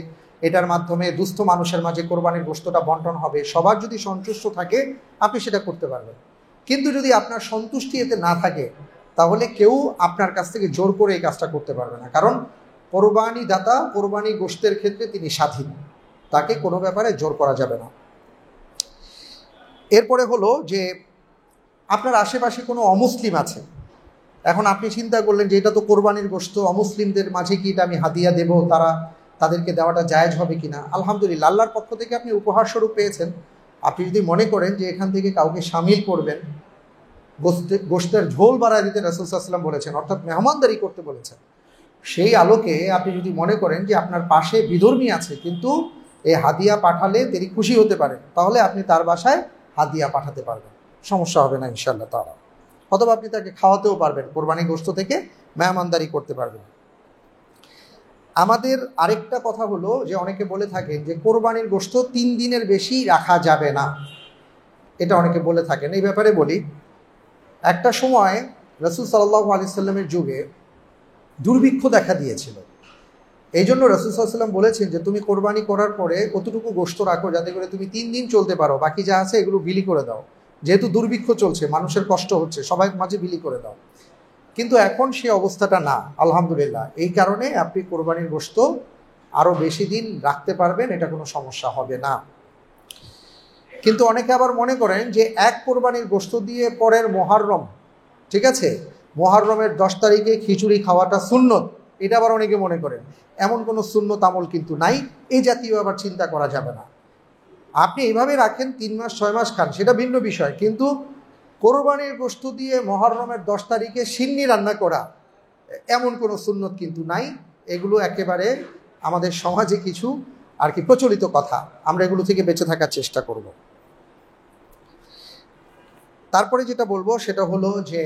এটার মাধ্যমে দুস্থ মানুষের মাঝে কোরবানির গোশতটা বন্টন হবে, সবার যদি সন্তুষ্ট থাকে আপনি সেটা করতে পারবেন। কিন্তু যদি আপনার সন্তুষ্টি এতে না থাকে তাহলে কেউ আপনার কাছ থেকে জোর করে এই কাজটা করতে পারবে না, কারণ কোরবানি দাতা কোরবানি গোশতের ক্ষেত্রে তিনি স্বাধীন, তাকে কোনো ব্যাপারে জোর করা যাবে না। এরপরে হলো যে আপনার আশেপাশে কোনো অমুসলিম আছে, এখন আপনি চিন্তা করলেন যে এটা তো কোরবানির গোশত, অমুসলিমদের মাঝে কি এটা আমি হাদিয়া দেব, তাদেরকে দেওয়াটা জায়েজ হবে কিনা। আলহামদুলিল্লাহ, আল্লাহর পক্ষ থেকে আপনি উপহার স্বরূপ পেয়েছেন। আপনি যদি মনে করেন যে এখান থেকে কাউকে সামিল করবেন, গোশতের ঝোল বাড়ায় দিতে রাসূল সাল্লাল্লাহু আলাইহি ওয়াসাল্লাম বলেছেন, অর্থাৎ মেহমানদারি করতে বলেছেন, সেই আলোকে আপনি যদি মনে করেন যে আপনার পাশে বিধর্মী আছে কিন্তু এই হাদিয়া পাঠালে তিনি খুশি হতে পারেন, তাহলে আপনি তার বাসায় হাদিয়া পাঠাতে পারবেন, সমস্যা হবে না ইনশাআল্লাহ তাআলা। অথবা আপনি তাকে খাওয়াতেও পারবেন, কোরবানি গোশত থেকে মেহমানদারি করতে পারবেন। আমাদের আরেকটা কথা হলো যে অনেকে বলে থাকেন যে কোরবানির গোশত 3 দিনের বেশি রাখা যাবে না, এটা অনেকে বলে থাকেন। এই ব্যাপারে বলি, একটা সময় রাসূল সাল্লাল্লাহু আলাইহি সাল্লামের যুগে দুর্ভিক্ষ দেখা দিয়েছিল, এই জন্য রাসূল সাল্লাল্লাহু আলাইহি সাল্লাম বলেছেন যে তুমি কোরবানি করার পরে কতটুকু গোশত রাখো যাতে করে তুমি 3 দিন চলতে পারো, বাকি যা আছে এগুলো বিলি করে দাও, যেহেতু দুর্ভিক্ষ চলছে, মানুষের কষ্ট হচ্ছে, সবাই মাঝে বিলি করে দাও। কিন্তু এখন সে অবস্থাটা না, আলহামদুলিল্লাহ। এই কারণে আপনি কোরবানির গোশত আরও বেশি দিন রাখতে পারবেন, এটা কোনো সমস্যা হবে না। কিন্তু অনেকে আবার মনে করেন যে এক কোরবানির গোশত দিয়ে পরের মহররম, ঠিক আছে, মহররমের 10 তারিখে খিচুড়ি খাওয়াটা সুন্নত, এটা আবার অনেকে মনে করেন। এমন কোনো সুন্নত আমল কিন্তু নাই, এই জাতীয় আবার চিন্তা করা যাবে না। আপনি এইভাবে রাখেন 3 মাস 6 মাস খান, সেটা ভিন্ন বিষয়, কিন্তু কোরবানির গোশত দিয়ে মহররমের 10 তারিখে সিন্নি রান্না করা এমন কোনো সুন্নত কিন্তু নাই। এগুলো একেবারে আমাদের সমাজে কিছু আর কি প্রচলিত কথা, আমরা এগুলো থেকে বেঁচে থাকার চেষ্টা করব। তারপরে যেটা বলবো সেটা হলো যে